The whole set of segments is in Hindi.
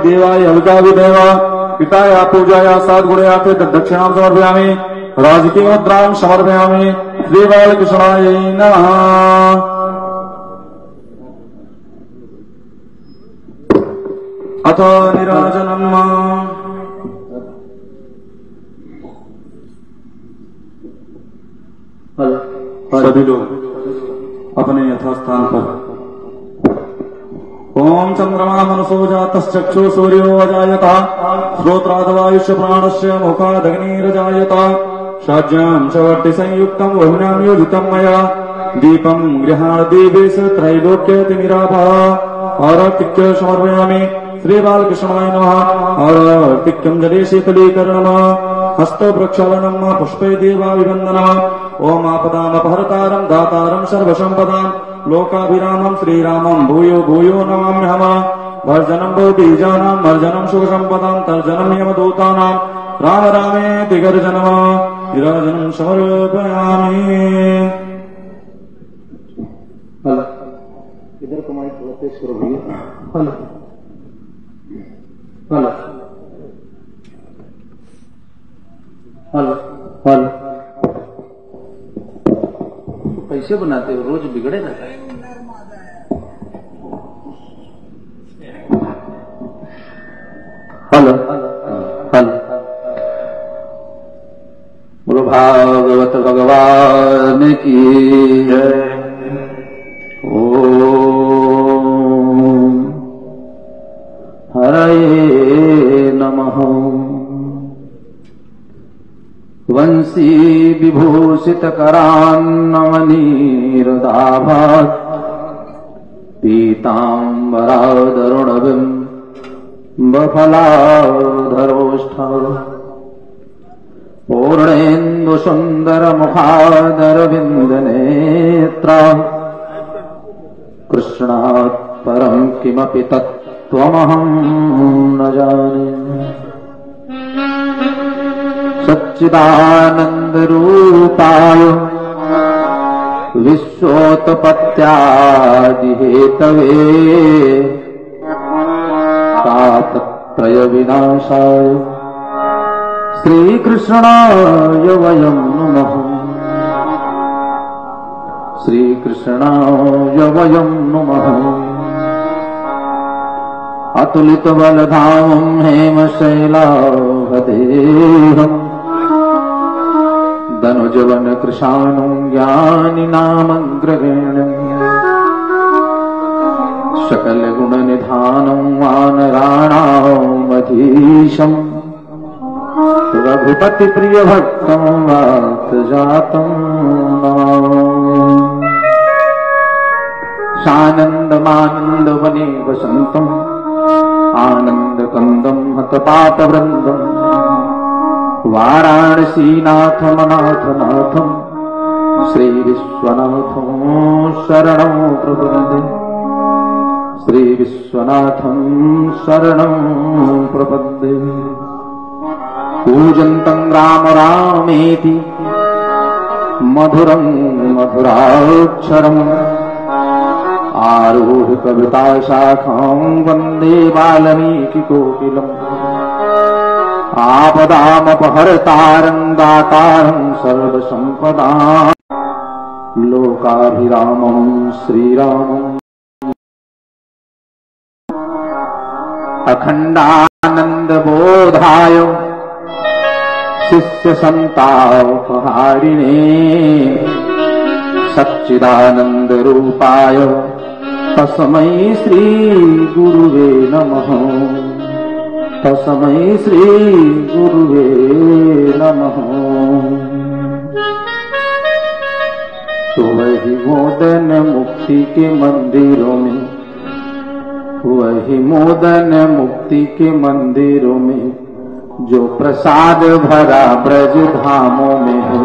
देवाय हविकाभिदेव पिताया पूजाया साद्गुणया दक्षिणां समर्पयामि राजकीय मुद्रां समर्पयामि श्रीबालकृष्णाय नमः। अथ निराजनम् सभी लोग अपने यथास्थान पर। ओम चंद्रमा मनसो जातश्चक्षु सूर्यो अजायत श्रोत्रादवायुष्य प्राणस्य मुखादग्निरजायत शाज्यां चवर्ति संयुक्तं वह्नां योजितं मया दीपं गृहाणदीपेश त्रैलोक्यतिमिरापः आरतिक्य समर्पयामि श्रीबालकृष्णाय नमः। आरतिक्यं जले शीतलीकरणम् हस्तप्रक्षालनम् पुष्पै देवाभिवन्दनम्। ओम आपदामपहर्तारं दातारं सर्वसम्पदां लोकाभिरामं श्रीरामं भूयो भूयो नमाम्यहम्। भर्जनं भवतीजानां मर्जनं सुखसम्पदां तर्जनं यमदूतानां राम रामेति गर्जनम् निराजनं समर्पयामि। इधर कमाई थोड़ा तेज करो भैया। हल हल हल कैसे बनाते हो? रोज बिगड़े रहता है। हल हल बोलो भागवत भगवान की जय। ओम हरये नमः। वंशी विभूषित करान्नवनीरदाभात् पीताम्बरादरुणबिम्बफलाधरोष्ठ पूर्णेन्दु सुन्दर मुखादरविन्दनेत्रा कृष्णात् परं किमपि तत्त्वमहं न जाने। सच्चिदानन्दरूपाय विश्वोत्पत्त्यादिहेतवे तापत्रयविनाशाय श्रीकृष्णाय वयं नमः। श्रीकृष्णाय वयं नमः। अतुलितबलधामं हेमशैलावदेहम् धनुजवनकृशानं ज्ञानिनामग्रगण्यम् सकलगुणनिधानं वानराणामधीशम् रघुपतिप्रियभक्तं वातजातं सानन्दमानन्दवने वसन्तम् आनन्दकन्दं हतपातवृन्दम् वाराणसीनाथमनाथनाथं श्रीविश्वनाथं शरणं प्रपद्ये। श्रीविश्वनाथं शरणं प्रपद्ये। पूजन्तं राम रामेति मधुरं मधुराक्षरम् आरुह्य कविताशाखां वन्दे वाल्मीकिकोकिलम्। आपदामपहर्तारं दातारं सर्वसम्पदां लोकाभिरामं श्रीरामम्। अखण्डानन्दबोधाय शिष्यसन्तापहारिणे सच्चिदानन्दरूपाय तस्मै श्रीगुरुवे नमः। तस्मै श्रीगुरुवे नमः। तो वही मोदन मुक्ति के मंदिरों में, वही मोदन मुक्ति के मंदिरों में जो प्रसाद भरा ब्रज धामों में है।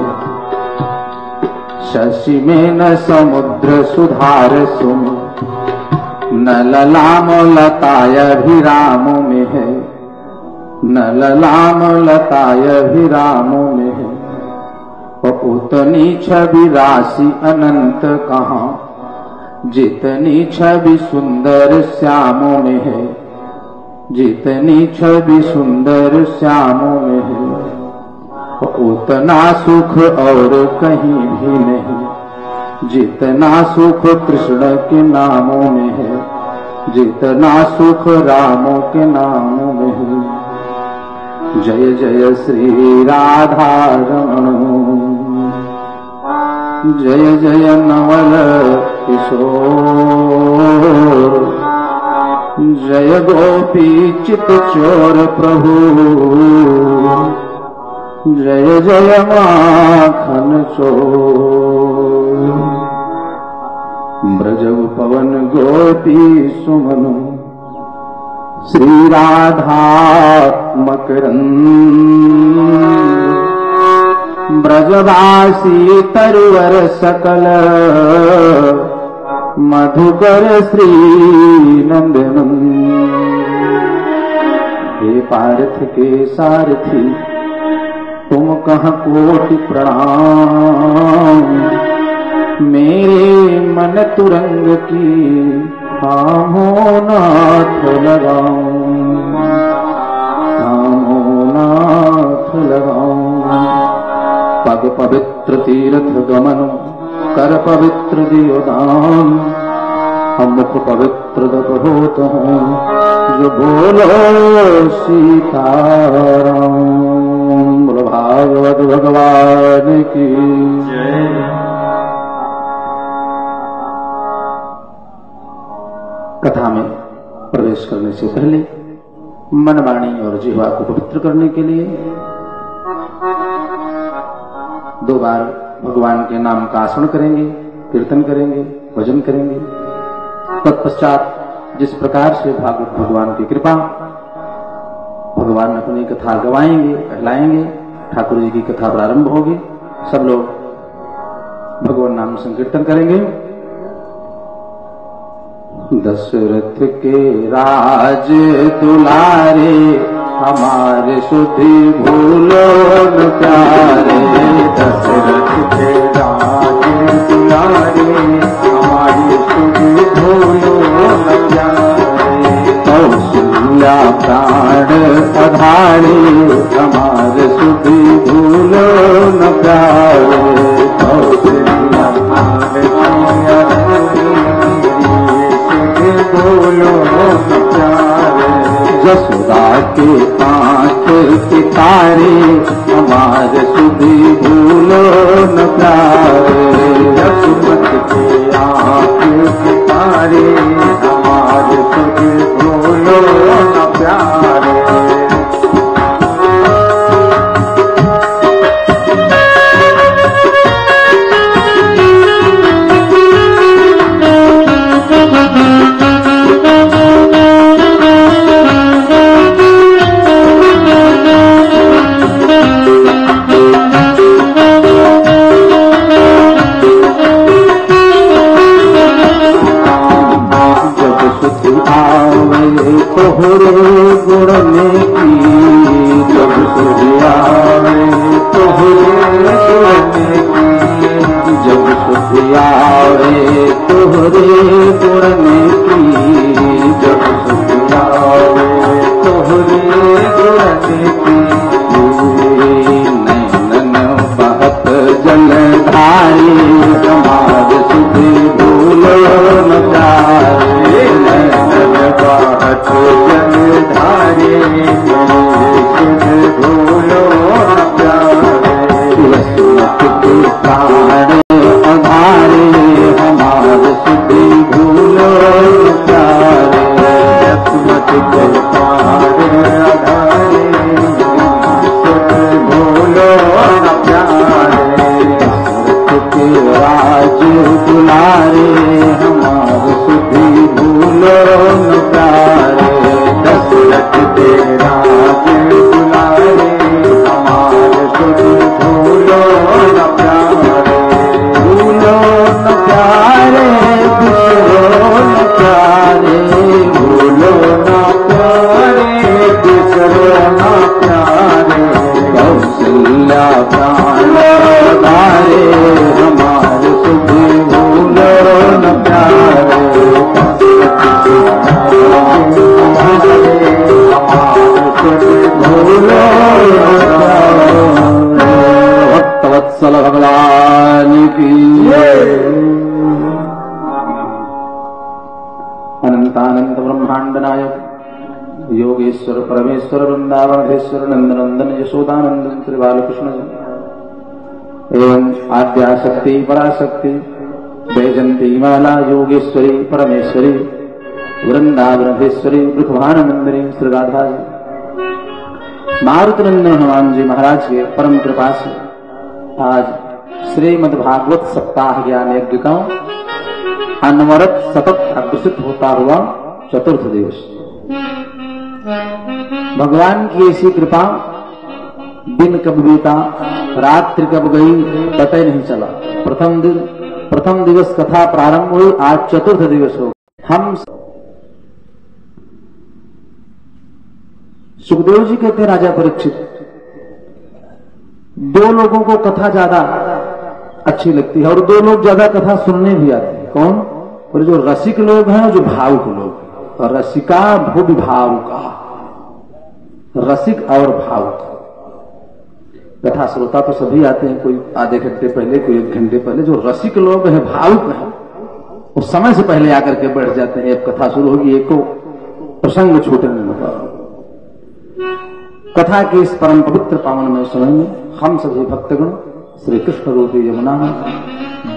शशि में न समुद्र सुधार सुम न ललाम लताय अभिरामों में है। न ललाम लताय अभिरामों में है। उतनी छवि राशि अनंत कहाँ जितनी छवि सुंदर श्यामों में है। जितनी छवि सुंदर श्यामों में है उतना सुख और कहीं भी नहीं। जितना सुख कृष्ण के नामों में है, जितना सुख रामों के नामों में है। जय जय श्री राधा रमण, जय जय नवल किशोर, जय गोपी चित चोर प्रभु, जय जय माखन चोर। ब्रज पवन गोपी सुमन, श्री राधा मकरंद, ब्रजवासी तरवर सकल, मधुकर श्री नंदनंद। हे पार्थ के सारथी तुम कह कोटि प्रणाम, मेरे मन तुरंग की थामो नाथ लगाऊं, थामो नाथ लगाऊं। पग पवित्र तीर्थ गमन, कर पवित्र दियोदान, हम मुख पवित्र दब होत हूँ, जो बोलो सीताराम। बोलो भागवत भगवान की जय। कथा में प्रवेश करने से पहले मन, वाणी और जिह्वा को पवित्र करने के लिए 2 बार भगवान के नाम का आसन करेंगे, कीर्तन करेंगे, भजन करेंगे। तत्पश्चात जिस प्रकार से भागवत भगवान की कृपा, भगवान अपनी कथा गवाएंगे, कहलाएंगे, ठाकुर जी की कथा प्रारंभ होगी। सब लोग भगवान नाम संकीर्तन करेंगे। दशरथ के राज दुलारे, हमारे सुधि भूलो न प्यारे। दशरथ के राज दुलारे, हमारी सुधि भूलो न प्यारे। कौशल्या प्राण आधारे, हमारे सुधि भूलो न प्यारे। कौशल्या प्राण बोलो न प्यारे। जसोदा के 5 सितारे, हमारे सुधि भूलो न प्यारे। यशोमत के 8 सितारे, हमारे सुधि भूलो न प्यारे। तोहरे गुण में की, जब सुधि आवे तोहरे गुण में की। जब सुधि आवे तोहरे गुण में की, जब सुधि आवे तोहरे गुण में की। नैनन बहत जलधारी, हमारे सुधि भूलो न जाए। नैनन बहत जलधारी, सुधि भूलो न प्यारे। यशोमत के प्राण आधारे, हमारे सुधि भूलो न प्यारे। यशोमत के प्राण आधारे, सुधि भूलो न प्यारे। दशरथ के राज दुलारे, हमारे सुधि भूलो न प्यारे। दशरथ के राज दुलारे, हमारे सुधि भूलो न प्यारे। भूलो न प्यारे, बिसरो न प्यारे। भूलो न प्यारे, बिसरो न प्यारे। कौशल्या प्राण आधारे, हमारे सुधि भूलो न प्यारे। योगेश्वर परमेश्वर वृंदावनेश्वर नंदनंदन यशोदानंदन श्री बालकृष्ण जी एवं आद्याशक्ति पराशक्ति वैजंती माला योगेश्वरी परमेश्वरी वृंदावनेश्वरी वृषभानंदिनी श्री राधा जी मारुतनंदन हनुमान जी महाराज के परम कृपा से आज श्रीमद् भागवत सप्ताह ज्ञान यज्ञ का अनवरत सतत अग्रसित होता हुआ चतुर्थ दिवस। भगवान की ऐसी कृपा, दिन कब बीता रात्रि कब गई पता ही नहीं चला। प्रथम दिवस कथा प्रारंभ हुई, आज चतुर्थ दिवस हो। हम सुखदेव जी कहते हैं राजा परीक्षित, दो लोगों को कथा ज्यादा अच्छी लगती है और दो लोग ज्यादा कथा सुनने भी आते हैं। कौन? और जो रसिक लोग हैं, जो भावुक लोग। और रसिका भूभि भावुका, रसिक और भावुक। कथा श्रोता तो सभी आते हैं, कोई आधे घंटे पहले, कोई 1 घंटे पहले। जो रसिक लोग हैं, भावुक हैं, वो समय से पहले आकर के बैठ जाते हैं। एक कथा शुरू होगी, एक को प्रसंग छूटने लगा। कथा के इस परम पवित्र पावनमय समय में हम सभी भक्तगण श्री कृष्ण रूपी यमुना में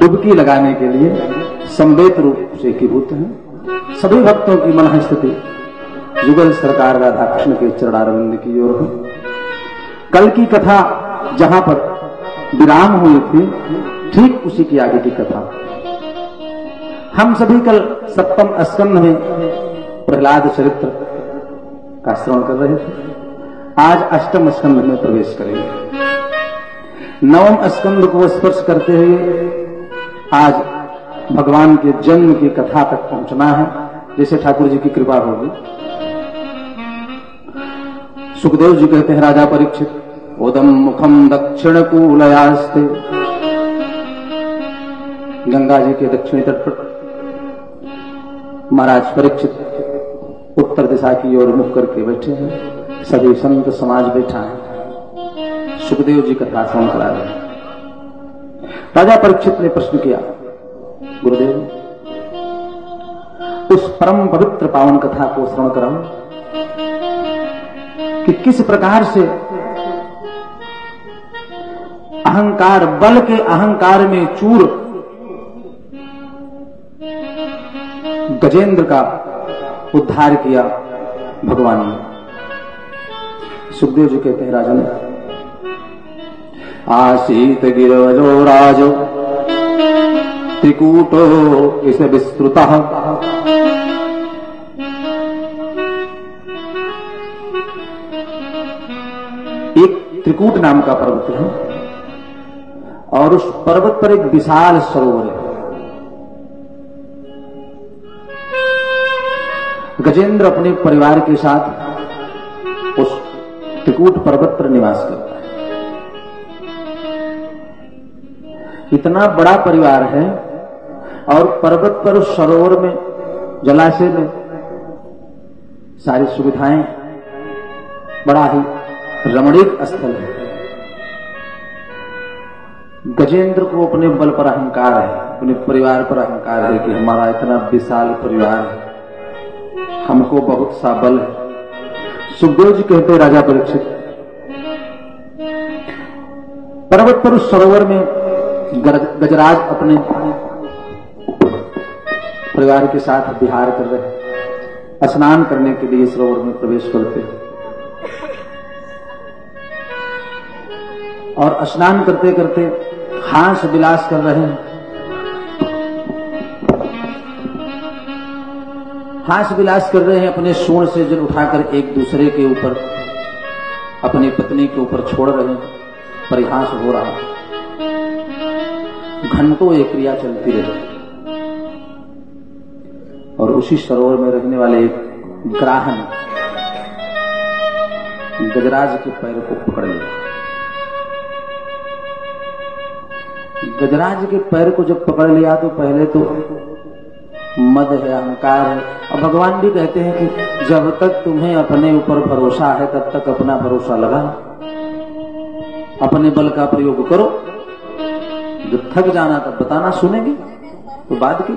डुबकी लगाने के लिए संवेद रूप से एकीभूत हैं। सभी भक्तों की मन स्थिति जुगल सरकार राधा कृष्ण के चरणारविंद की ओर है। कल की कथा जहां पर विराम हुई थी, ठीक उसी की आगे की कथा। हम सभी कल 7वें स्कंध में प्रहलाद चरित्र का श्रवण कर रहे थे। आज 8वें स्कंध में प्रवेश करेंगे। 9वें स्कंध को स्पर्श करते हुए आज भगवान के जन्म की कथा तक पहुंचना है, जैसे ठाकुर जी की कृपा होगी। सुखदेव जी कहते हैं राजा परीक्षित, ओदम मुखम दक्षिण कूलयास्ते। गंगा जी के दक्षिणी तट पर महाराज परीक्षित उत्तर दिशा की ओर मुख करके बैठे हैं। सभी संत समाज बैठा है। सुखदेव जी कथा श्रवण करा रहे हैं। राजा परीक्षित ने प्रश्न किया, गुरुदेव उस परम पवित्र पावन कथा को श्रवण कराओ कि किस प्रकार से अहंकार, बल के अहंकार में चूर गजेंद्र का उद्धार किया भगवान ने। सुखदेव जी कहते हैं, राजन आसीत गिरवजो राजो त्रिकूटो इस विस्तृता। एक त्रिकूट नाम का पर्वत है और उस पर्वत पर एक विशाल सरोवर है। गजेंद्र अपने परिवार के साथ उस त्रिकूट पर्वत पर निवास करता है। इतना बड़ा परिवार है और पर्वत पर उस सरोवर में, जलाशय में सारी सुविधाएं, बड़ा ही रमणीक स्थल है। गजेंद्र को अपने बल पर अहंकार है, अपने परिवार पर अहंकार है कि हमारा इतना विशाल परिवार है, हमको बहुत सा बल है। सुखदेव जी कहते हैं, राजा परीक्षित पर्वत पर उस सरोवर में गजराज अपने परिवार के साथ विहार कर रहे, स्नान करने के लिए सरोवर में प्रवेश करते हैं और स्नान करते करते हास विलास कर रहे हैं। हास विलास कर रहे हैं, अपने सूंड से जल उठाकर एक दूसरे के ऊपर, अपनी पत्नी के ऊपर छोड़ रहे हैं। परिहास हो रहा है। घंटों ये क्रिया चलती रही और उसी सरोवर में रहने वाले एक ग्राहन गजराज के पैर को पकड़ लिया। गजराज के पैर को जब पकड़ लिया तो पहले तो मद है, अहंकार है। और भगवान भी कहते हैं कि जब तक तुम्हें अपने ऊपर भरोसा है तब तक अपना भरोसा लगा, अपने बल का प्रयोग करो। जब थक जाना तब बताना, सुनेंगे तो बाद की।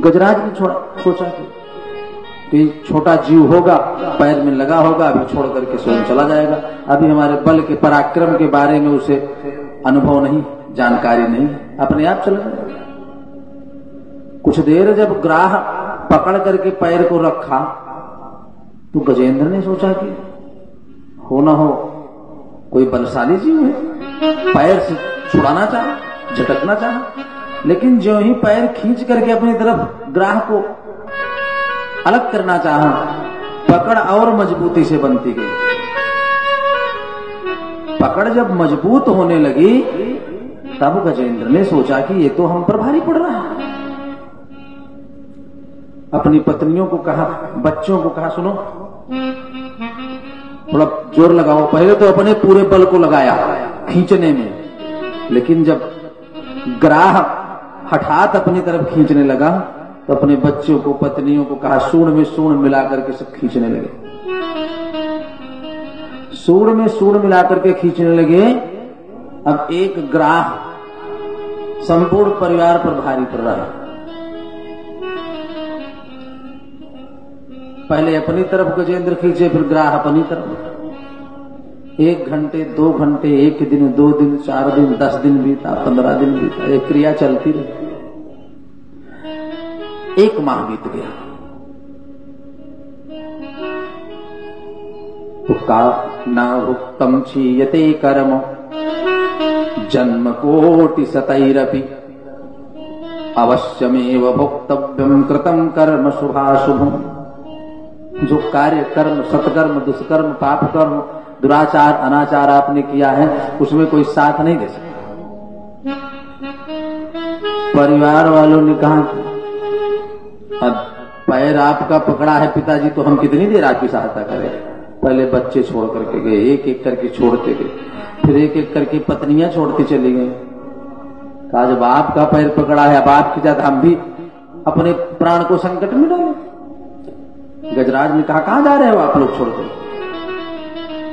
गजराज ने सोचा कि कि छोटा जीव होगा, पैर में लगा होगा, अभी छोड़ करके स्वयं चला जाएगा। अभी हमारे बल के पराक्रम के बारे में उसे अनुभव नहीं, जानकारी नहीं, अपने आप चला जाएगा। कुछ देर जब ग्राह पकड़ करके पैर को रखा तो गजेंद्र ने सोचा कि हो न हो कोई बलशाली जीव है, पैर से छुड़ाना चाहा, झटकना चाहा, लेकिन जो ही पैर खींच करके अपनी तरफ ग्राह को अलग करना चाहा, पकड़ और मजबूती से बनती गई। पकड़ जब मजबूत होने लगी तब गजेंद्र ने सोचा कि ये तो हम पर भारी पड़ रहा है। अपनी पत्नियों को कहा, बच्चों को कहा, सुनो थोड़ा जोर लगाओ। पहले तो अपने पूरे बल को लगाया खींचने में, लेकिन जब ग्राह हठात अपनी तरफ खींचने लगा तो अपने बच्चों को, पत्नियों को कहा, सूंड में सूंड मिलाकर के सब खींचने लगे। सूंड में सूंड मिलाकर के खींचने लगे। अब एक ग्राह संपूर्ण परिवार पर भारी पड़ रहा है। पहले अपनी तरफ गजेंद्र खींचे, फिर ग्राह अपनी तरफ। 1 घंटे, 2 घंटे, 1 दिन, 2 दिन, 4 दिन, 10 दिन बीता, 15 दिन बीता, ये क्रिया चलती रही। 1 माह बीत गया। का न भुक्तम क्षीयते कर्म जन्म कोटि शतैरपि अवश्यमेव भोक्तव्यम कृतम कर्म शुभाशुभम। जो कार्य, कर्म, सत्कर्म, दुष्कर्म, पाप कर्म, दुराचार, अनाचार आपने किया है, उसमें कोई साथ नहीं दे सकता। परिवार वालों ने कहा, अब पैर आपका पकड़ा है पिताजी, तो हम कितनी देर आपकी सहायता करें। पहले बच्चे छोड़ करके गए, एक एक करके छोड़ते गए, फिर एक एक करके पत्नियां छोड़ती चली गई। कहा जब आपका पैर पकड़ा है, अब आपकी जात हम भी अपने प्राण को संकट में डालें। गजराज ने कहा, कहां जा रहे हो आप लोग छोड़कर?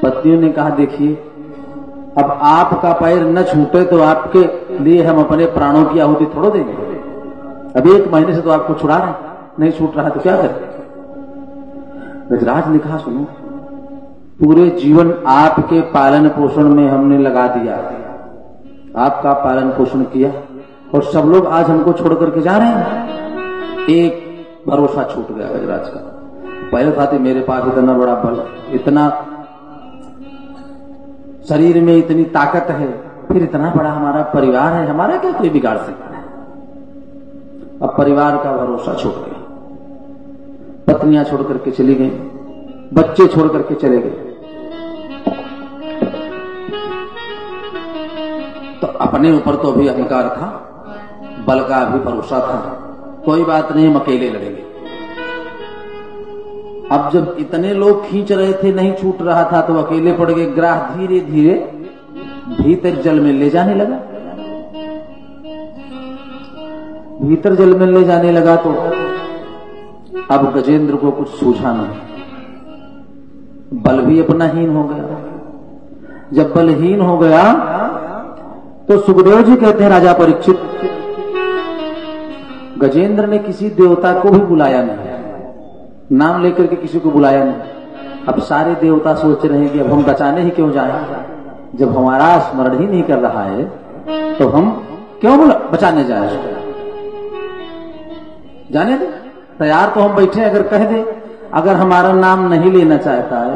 पत्नियों ने कहा, देखिए अब आपका पैर न छूटे तो आपके लिए हम अपने प्राणों की आहुति थोड़ा देंगे। अभी 1 महीने से तो आपको छुड़ा रहे, नहीं छूट रहा तो क्या करें? गजराज ने कहा, सुनो, पूरे जीवन आपके पालन पोषण में हमने लगा दिया, आपका पालन पोषण किया, और सब लोग आज हमको छोड़ करके जा रहे हैं। एक भरोसा छूट गया गजराज का। पहले था मेरे पास इतना बड़ा बल, इतना शरीर में इतनी ताकत है, फिर इतना बड़ा हमारा परिवार है, हमारा क्या कोई बिगाड़ सकता है। अब परिवार का भरोसा छूट गया। पत्नियां छोड़ करके चली गई, बच्चे छोड़ करके चले गए। तो अपने ऊपर तो अभी अहंकार था, बल का भी भरोसा था, कोई बात नहीं, हम अकेले लड़ेंगे। अब जब इतने लोग खींच रहे थे, नहीं छूट रहा था, तो अकेले पड़ गए। ग्राह धीरे धीरे भीतर जल में ले जाने लगा। भीतर जल में ले जाने लगा तो अब गजेंद्र को कुछ सूझा नहीं, बल भी अपना हीन हो गया। जब बलहीन हो गया तो सुखदेव जी कहते हैं, राजा परीक्षित, गजेंद्र ने किसी देवता को भी बुलाया नहीं, नाम लेकर के किसी को बुलाया नहीं। अब सारे देवता सोच रहे हैं कि अब हम बचाने ही क्यों जाएं, जब हमारा स्मरण ही नहीं कर रहा है तो हम क्यों बचाने जाए। जाने दे, तैयार तो हम बैठे, अगर कह दे अगर हमारा नाम नहीं लेना चाहता है,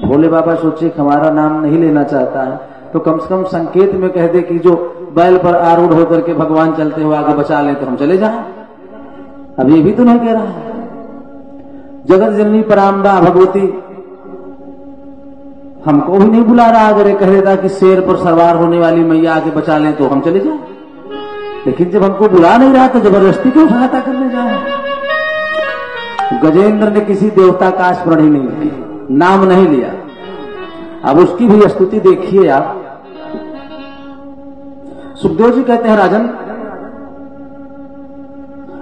भोले बाबा सोचे हमारा नाम नहीं लेना चाहता है, तो कम से कम संकेत में कह दे कि जो बैल पर आरूढ़ होकर के भगवान चलते हुए आगे बचा ले तो हम चले जाएं। अब ये भी तो नहीं कह रहा है। जगत जननी पराम्बा भगवती हमको भी नहीं बुला रहा, अगर ये कह देता कि शेर पर सवार होने वाली मैया आगे बचा लें तो हम चले जाएं। लेकिन जब हमको बुला नहीं रहा तो जबरदस्ती क्यों सहायता करने जाए। गजेंद्र ने किसी देवता का स्मरण ही नहीं किया, नाम नहीं लिया। अब उसकी भी स्तुति देखिए आप। सुखदेव जी कहते हैं, राजन,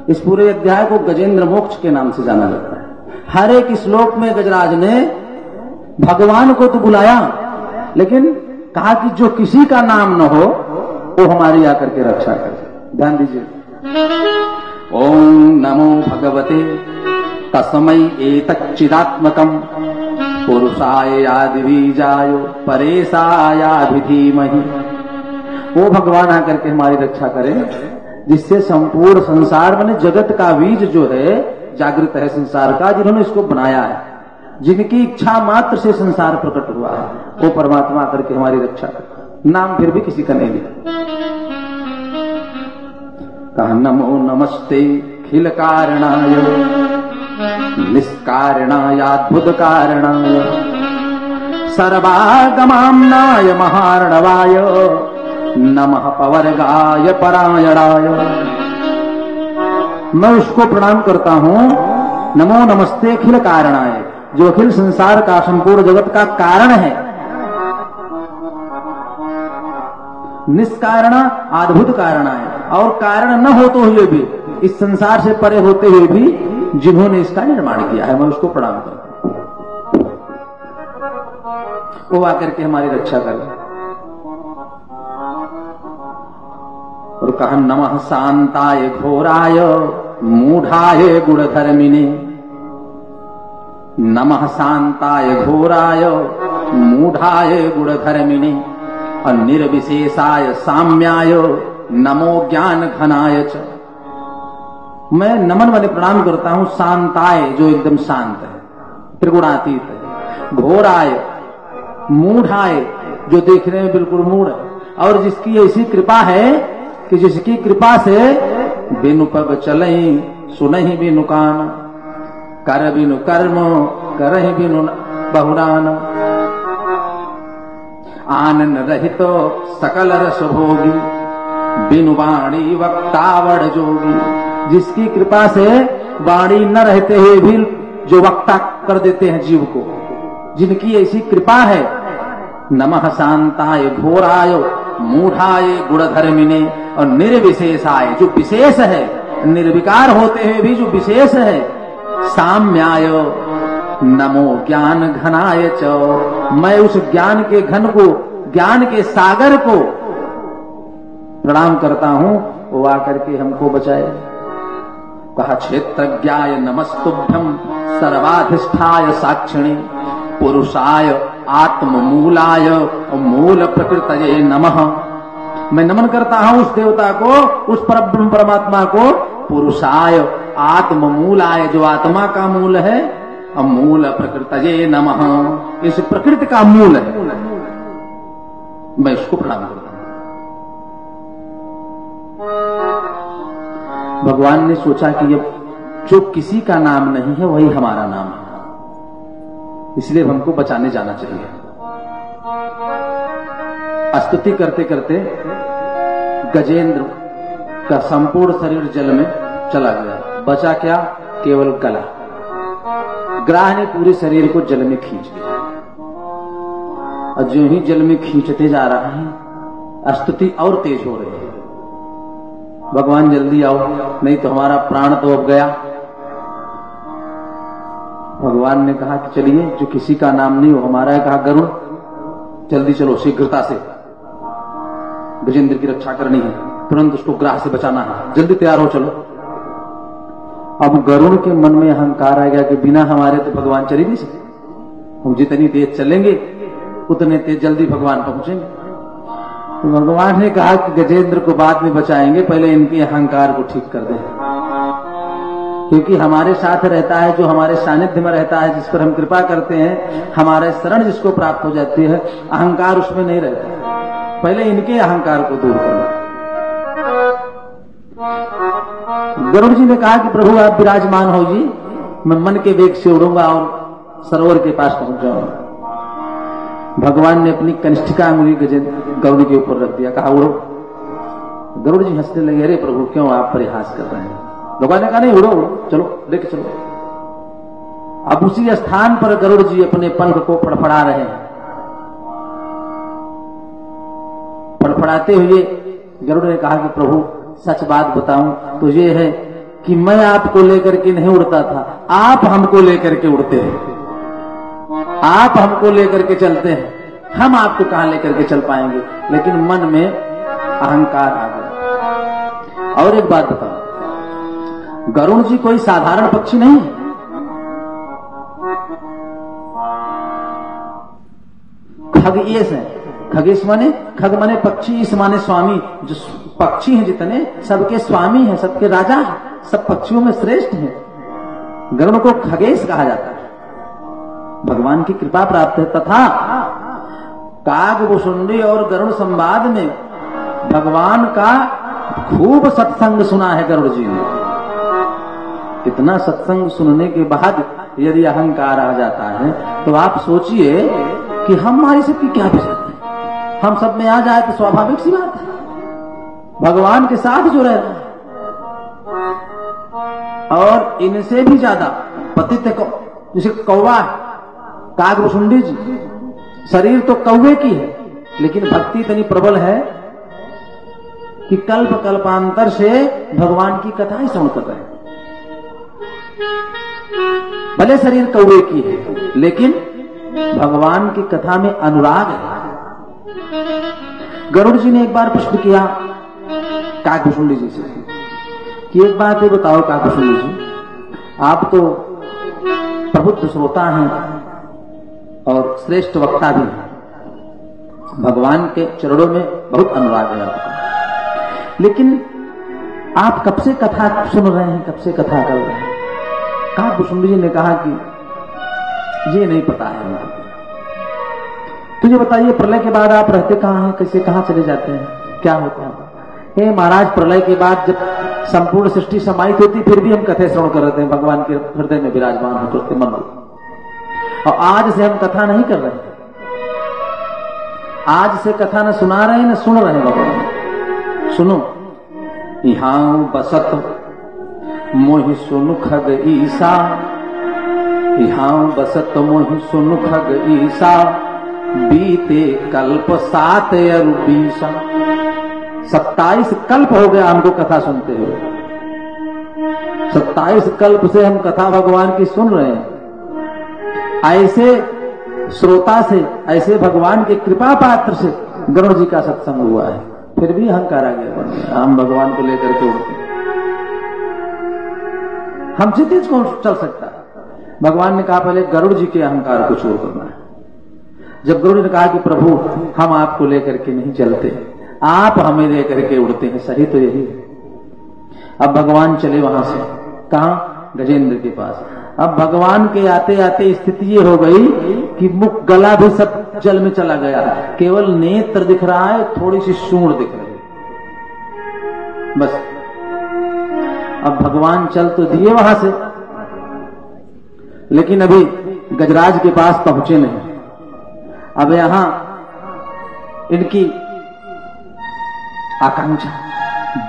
इस पूरे अध्याय को गजेंद्र मोक्ष के नाम से जाना जाता है। हर एक श्लोक में गजराज ने भगवान को तो बुलाया, लेकिन कहा कि जो किसी का नाम न हो वो हमारी आकर के रक्षा करे। ध्यान दीजिए। ओम नमो भगवते तस्मै एतच्चिदात्मकम् पुरुषाय आदिबीजाय परेशायाभिधीमहि। वो भगवान आकर के हमारी रक्षा करे जिससे संपूर्ण संसार में जगत का बीज जो है जागृत है संसार का, जिन्होंने इसको बनाया है, जिनकी इच्छा मात्र से संसार प्रकट हुआ है, वो परमात्मा आकर के हमारी रक्षा करे। नाम फिर भी किसी का नहीं लिया। कहा नमो नमस्ते खिल कारणाय निष्कारणायाद्भुत कारणाय सर्वागमाम्नाय महार्णवाय नमः पवर्गाय परायणाय। मैं उसको प्रणाम करता हूं। नमो नमस्ते अखिल कारणाय, जो अखिल संसार का संपूर्ण जगत का कारण है। निष्कारण अद्भुत कारणाय, और कारण न होते हुए भी, इस संसार से परे होते हुए भी जिन्होंने इसका निर्माण किया है, मैं उसको प्रणाम करता हूं। वो आकर के हमारी रक्षा करे। और कहा नमः शांताय घोराय मूढ़ाय गुणधर्मिणे। नमः शांताय घोराय मूढ़ाय गुणधर्मिणे और निर्विशेषाय साम्याय नमो ज्ञान घनाय च। मैं नमन वाले प्रणाम करता हूं शांताय, जो एकदम शांत है, त्रिगुणातीत है। घोराय, मूढ़ाय, जो देखने में बिल्कुल मूढ़ है, और जिसकी ऐसी कृपा है कि जिसकी कृपा से बिनु पग चलई सुनहि बिनु कान, कर बिनु कर्म करहि बिनु बहुरान, आनंद रहित सकल रस भोगी बिनु वाणी वक्तावड़ जोगी। जिसकी कृपा से वाणी न रहते हुए भी जो वक्ता कर देते हैं जीव को, जिनकी ऐसी कृपा है। नमः शांताय घोराय मूढ़ाय गुणधर्मिने और निर्विशेषाय, जो विशेष है, निर्विकार होते हुए भी जो विशेष है। साम्याय नमो ज्ञान घनाय च। मैं उस ज्ञान के घन को, ज्ञान के सागर को प्रणाम करता हूं, वो आकर के हमको बचाए। कहा क्षेत्रज्ञाय नमस्तुभ्यम सर्वाधिष्ठाय साक्षिणे पुरुषाय आत्ममूलाय मूल प्रकृतये नमः। मैं नमन करता हूं उस देवता को, उस परब्रह्म परमात्मा को, पुरुषाय आत्ममूलाय, जो आत्मा का मूल है, और मूल प्रकृतये नमः, इस प्रकृति का मूल है, मैं उसको प्रणाम करता हूं। भगवान ने सोचा कि ये जो किसी का नाम नहीं है वही हमारा नाम है, इसलिए हमको बचाने जाना चाहिए। स्तुति करते करते गजेंद्र का संपूर्ण शरीर जल में चला गया, बचा क्या, केवल गला। ग्राह ने पूरे शरीर को जल में खींच लिया, और जो ही जल में खींचते जा रहा है स्तुति और तेज हो रही है। भगवान जल्दी आओ, नहीं तो हमारा प्राण तो अब गया। भगवान ने कहा कि चलिए, जो किसी का नाम नहीं हो हमारा है। कहा गरुड़ जल्दी चलो, शीघ्रता से गजेंद्र की रक्षा करनी है, तुरंत उसको ग्राह से बचाना है, जल्दी तैयार हो चलो। अब गरुड़ के मन में अहंकार आ गया कि बिना हमारे तो भगवान चल ही नहीं सकते, हम जितनी तेज चलेंगे उतने तेज जल्दी भगवान पहुंचेंगे। तो भगवान ने कहा कि गजेंद्र को बाद में बचाएंगे, पहले इनके अहंकार को ठीक कर दें, क्योंकि हमारे साथ रहता है, जो हमारे सानिध्य में रहता है, जिस पर हम कृपा करते हैं, हमारे शरण जिसको प्राप्त हो जाती है, अहंकार उसमें नहीं रहता। पहले इनके अहंकार को दूर करना। गरुड़ जी ने कहा कि प्रभु आप विराजमान हो जी, मैं मन के वेग से उड़ूंगा और सरोवर के पास पहुंच जाऊंगा। भगवान ने अपनी कनिष्ठिका अंगुली गरुड़ के ऊपर रख दिया, कहा उड़ो। गरुड़ जी हंसने लगे, अरे प्रभु क्यों आप परिहास कर रहे हैं। भगवान ने कहा नहीं, उड़ो उड़ो, चलो लेके चलो। अब उसी स्थान पर गरुड़ जी अपने पंख को फड़फड़ा रहे हैं। फड़फड़ाते हुए गरुड़ ने कहा कि प्रभु सच बात बताऊं तो ये है कि मैं आपको लेकर के नहीं उड़ता था, आप हमको लेकर के उड़ते हैं, आप हमको लेकर के चलते हैं, हम आपको कहां लेकर के चल पाएंगे। लेकिन मन में अहंकार आ गया। और एक बात बताओ, गरुड़ जी कोई साधारण पक्षी नहीं है, खगेश है। खगेश माने खग माने पक्षी, इस माने स्वामी। जो पक्षी हैं जितने सबके स्वामी हैं, सबके राजा हैं, सब पक्षियों में श्रेष्ठ हैं। गरुड़ को खगेश कहा जाता है। भगवान की कृपा प्राप्त है। तथा कागभुषुंडी और गरुड़ संवाद में भगवान का खूब सत्संग सुना है गरुड़ जी ने। इतना सत्संग सुनने के बाद यदि अहंकार आ जाता है तो आप सोचिए कि हमारी सबकी क्या विशेषता है। हम सब में आ जाए तो स्वाभाविक सी बात है, भगवान के साथ जो रह रहे और इनसे भी ज्यादा पतित जैसे कौवा है, कागभुषुंडी जी, शरीर तो कौवे की है लेकिन भक्ति इतनी प्रबल है कि कल्प कल्पांतर से भगवान की कथा ही श्रवण कर रहे हैं। भले शरीर कौवे की है लेकिन भगवान की कथा में अनुराग है। गरुड़ जी ने एक बार प्रश्न किया कागभुषुंडी जी से कि एक बात ये बताओ कागभुषुंडी जी, आप तो प्रबुद्ध श्रोता हैं और श्रेष्ठ वक्ता भी हैं, भगवान के चरणों में बहुत अनुराग है आपका, लेकिन आप कब से कथा सुन रहे हैं, कब से कथा कर रहे हैं? कागभुषुंडी जी ने कहा कि ये नहीं पता है मुझे। तुझे बताइए प्रलय के बाद आप रहते कहाँ हैं, कैसे कहाँ चले जाते हैं, क्या होता है? हे महाराज, प्रलय के बाद जब संपूर्ण सृष्टि समाहित होती फिर भी हम कथा श्रवण कर रहे थे, भगवान के हृदय में विराजमान होते मन में। और आज से हम कथा नहीं कर रहे हैं, आज से कथा न सुना रहे न सुन रहे हैं भगवान। सुनो, यहाँ बसत मोहि सुनु खग ईसा, यहाँ बसत मोहि सुनु खग ईसा, बीते कल्प 7 अरु 20। 27 कल्प हो गया हमको कथा सुनते हुए, 27 कल्प से हम कथा भगवान की सुन रहे हैं। ऐसे श्रोता से, ऐसे भगवान के कृपा पात्र से गरुड़ जी का सत्संग हुआ है, फिर भी अहंकार आ गया, हम भगवान को लेकर के उड़ते। हमसे तेज कौन चल सकता है? भगवान ने कहा पहले गरुड़ जी के अहंकार को छोड़ करना है। जब गरुड़ ने कहा कि प्रभु हम आपको लेकर के नहीं चलते, आप हमें लेकर के उड़ते हैं, सही तो यही है। अब भगवान चले वहां से, कहा? गजेंद्र के पास। अब भगवान के आते आते स्थिति ये हो गई कि मुख गला भी सब जल में चला गया, केवल नेत्र दिख रहा है, थोड़ी सी सूंड दिख रही है बस। अब भगवान चल तो दिए वहां से, लेकिन अभी गजराज के पास पहुंचे नहीं। अब यहां इनकी आकांक्षा,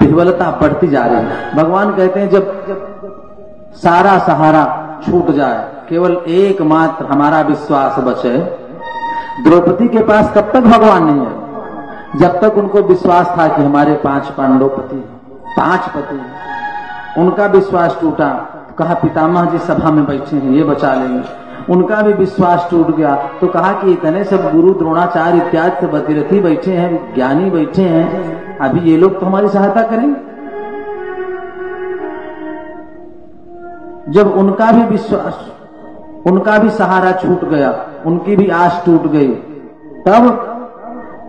विह्वलता बढ़ती जा रही है। भगवान कहते हैं जब सारा सहारा छूट जाए, केवल एकमात्र हमारा विश्वास बचे। द्रौपदी के पास कब तक भगवान नहीं है? जब तक उनको विश्वास था कि हमारे 5 पांडव पति, 5 पति, उनका विश्वास टूटा। कहा पितामह जी सभा में बैठे हैं, ये बचा लेंगे। उनका भी विश्वास टूट गया तो कहा कि इतने सब गुरु द्रोणाचार्य इत्यादि से भगीरथी बैठे हैं, ज्ञानी बैठे हैं, अभी ये लोग तो हमारी सहायता करेंगे। जब उनका भी विश्वास, उनका भी सहारा छूट गया, उनकी भी आस टूट गई, तब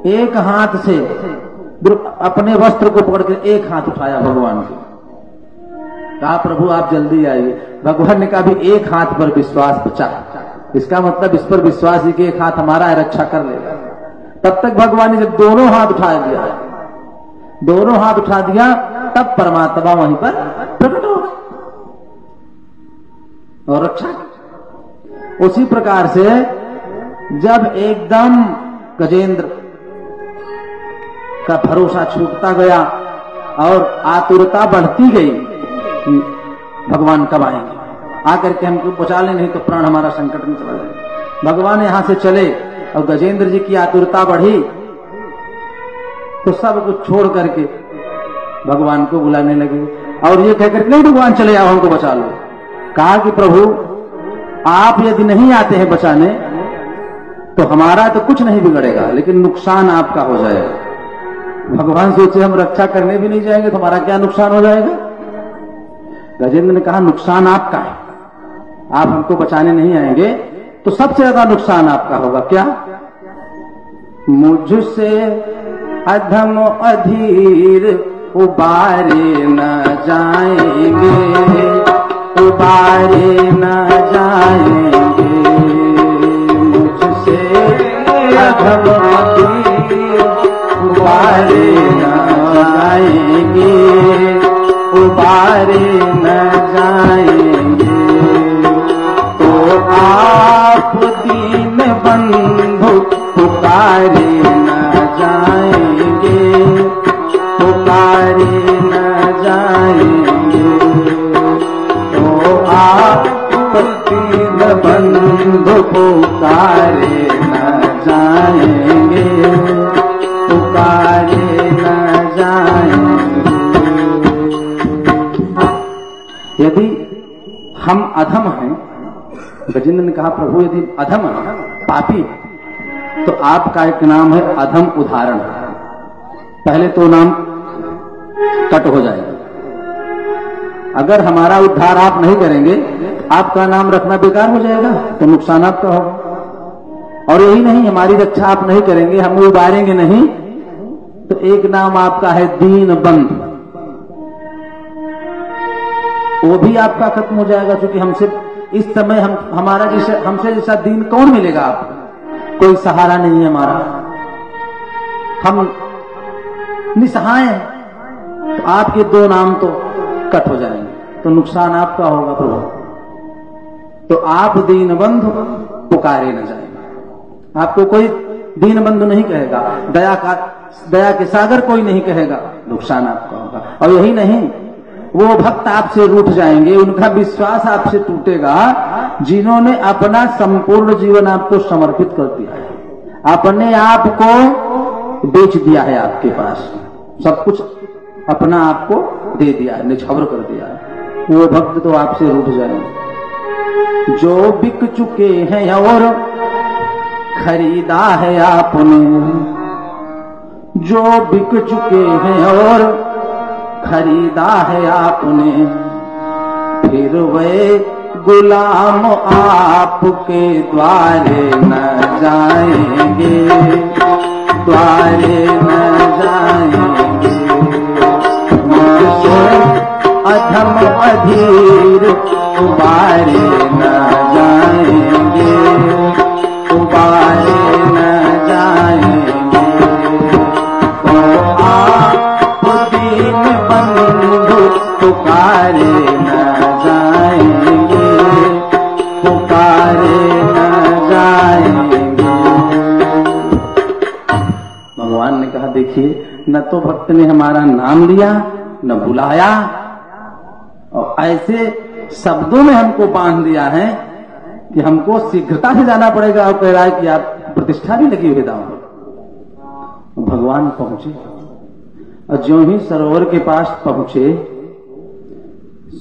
एक हाथ से अपने वस्त्र को पकड़कर एक हाथ उठाया भगवान के, कहा प्रभु आप जल्दी आइए। भगवान ने कहा भी एक हाथ पर विश्वास बचा, इसका मतलब इस पर विश्वास ही कि एक हाथ हमारा है, रक्षा कर लेगा। तब तक भगवान ने जब दोनों हाथ उठा दिया, दोनों हाथ उठा दिया, तब परमात्मा वहीं पर प्रकट हो गए और रक्षा की। उसी प्रकार से जब एकदम गजेंद्र का भरोसा छूटता गया और आतुरता बढ़ती गई कि भगवान कब आएंगे, आकर के हमको बचा ले, नहीं तो प्राण हमारा संकट में चला जाएगा। भगवान यहां से चले और गजेंद्र जी की आतुरता बढ़ी तो सब कुछ छोड़ करके भगवान को बुलाने लगे और ये कहकर नहीं भगवान चले आओ हमको बचा लो। कहा कि प्रभु आप यदि नहीं आते हैं बचाने तो हमारा तो कुछ नहीं बिगड़ेगा, लेकिन नुकसान आपका हो जाएगा। भगवान सोचे हम रक्षा करने भी नहीं जाएंगे तो हमारा क्या नुकसान हो जाएगा? गजेंद्र ने कहा नुकसान आपका है, आप हमको बचाने नहीं आएंगे तो सबसे ज्यादा नुकसान आपका होगा। क्या? मुझसे अधम अधीर उबारे न जाएंगे, उबारे न जाएंगे। मुझसे अधम अधीर उबारे न जाएंगे, उबारे न जाएंगे। तो आप दीन बंधु पुकारे न जाएंगे, पुकारे न जाएंगे। तो आप दीन बंधु पुकारे न जाएंगे, पुकारे न जाएंगे। यदि हम अधम हैं, गजेंद्र ने कहा प्रभु यदि अधम है, पापी, तो आपका एक नाम है अधम उदाहरण। पहले तो नाम कट हो जाएगा। अगर हमारा उद्धार आप नहीं करेंगे, आपका नाम रखना बेकार हो जाएगा, तो नुकसान आपका होगा। और यही नहीं, हमारी रक्षा आप नहीं करेंगे, हम उबारेंगे नहीं, तो एक नाम आपका है दीन बंधु, वो भी आपका खत्म हो जाएगा। क्योंकि हमसे इस समय हमारा जैसे हमसे जैसा दीन कौन मिलेगा आपको? कोई सहारा नहीं है हमारा, हम निसहाय हैं। तो आपके दो नाम तो कट हो जाएंगे, तो नुकसान आपका होगा प्रभु। तो आप दीन बंधु पुकारे न जाएंगे। आपको कोई दीन बंधु नहीं कहेगा, दया के सागर कोई नहीं कहेगा, नुकसान आपका होगा। और यही नहीं, वो भक्त आपसे रूठ जाएंगे, उनका विश्वास आपसे टूटेगा, जिन्होंने अपना संपूर्ण जीवन आपको समर्पित कर दिया है, अपने आप को बेच दिया है, आपके पास सब कुछ अपना आपको दे दिया है, निछावर कर दिया है। वो भक्त तो आपसे रूठ जाएंगे। जो बिक चुके हैं और खरीदा है आपने, जो बिक चुके हैं और खरीदा है आपने, फिर वे गुलाम आपके द्वारे न जाएंगे, द्वारे न जाएंगे। मुझसे अधम अधीर उबारे न जाएंगे, उबारे न जाएंगे। तो आप दीन बंधु पुकारे न जाएंगे, पुकारे न जाएंगे। भगवान ने कहा देखिए, न तो भक्त ने हमारा नाम लिया, न बुलाया, और ऐसे शब्दों में हमको बांध दिया है कि हमको शीघ्रता से जाना पड़ेगा। और कह रहा है कि आप प्रतिष्ठा भी लगी हुई दांव। भगवान पहुंचे, और ज्यों ही सरोवर के पास पहुंचे,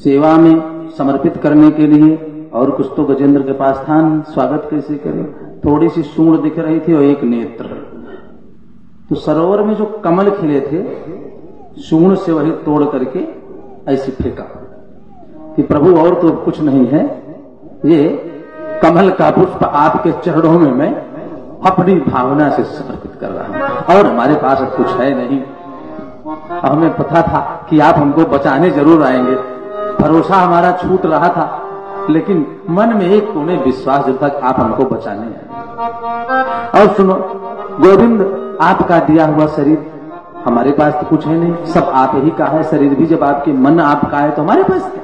सेवा में समर्पित करने के लिए, और कुछ तो गजेंद्र के पास था, स्वागत कैसे करे, थोड़ी सी सूंड दिख रही थी और एक नेत्र। तो सरोवर में जो कमल खिले थे, सूंड से वही तोड़ करके ऐसे फेंका कि प्रभु और तो कुछ नहीं है, ये कमल का पुष्प आपके चरणों में मैं अपनी भावना से समर्पित कर रहा हूं, और हमारे पास अब कुछ है नहीं। हमें पता था कि आप हमको बचाने जरूर आएंगे, भरोसा हमारा छूट रहा था, लेकिन मन में एक कोने विश्वास जब तक आप हमको बचाने आए। और सुनो गोविंद, आपका दिया हुआ शरीर हमारे पास तो कुछ है नहीं, सब आप ही का है। शरीर भी जब आपके मन आपका है तो हमारे पास क्या?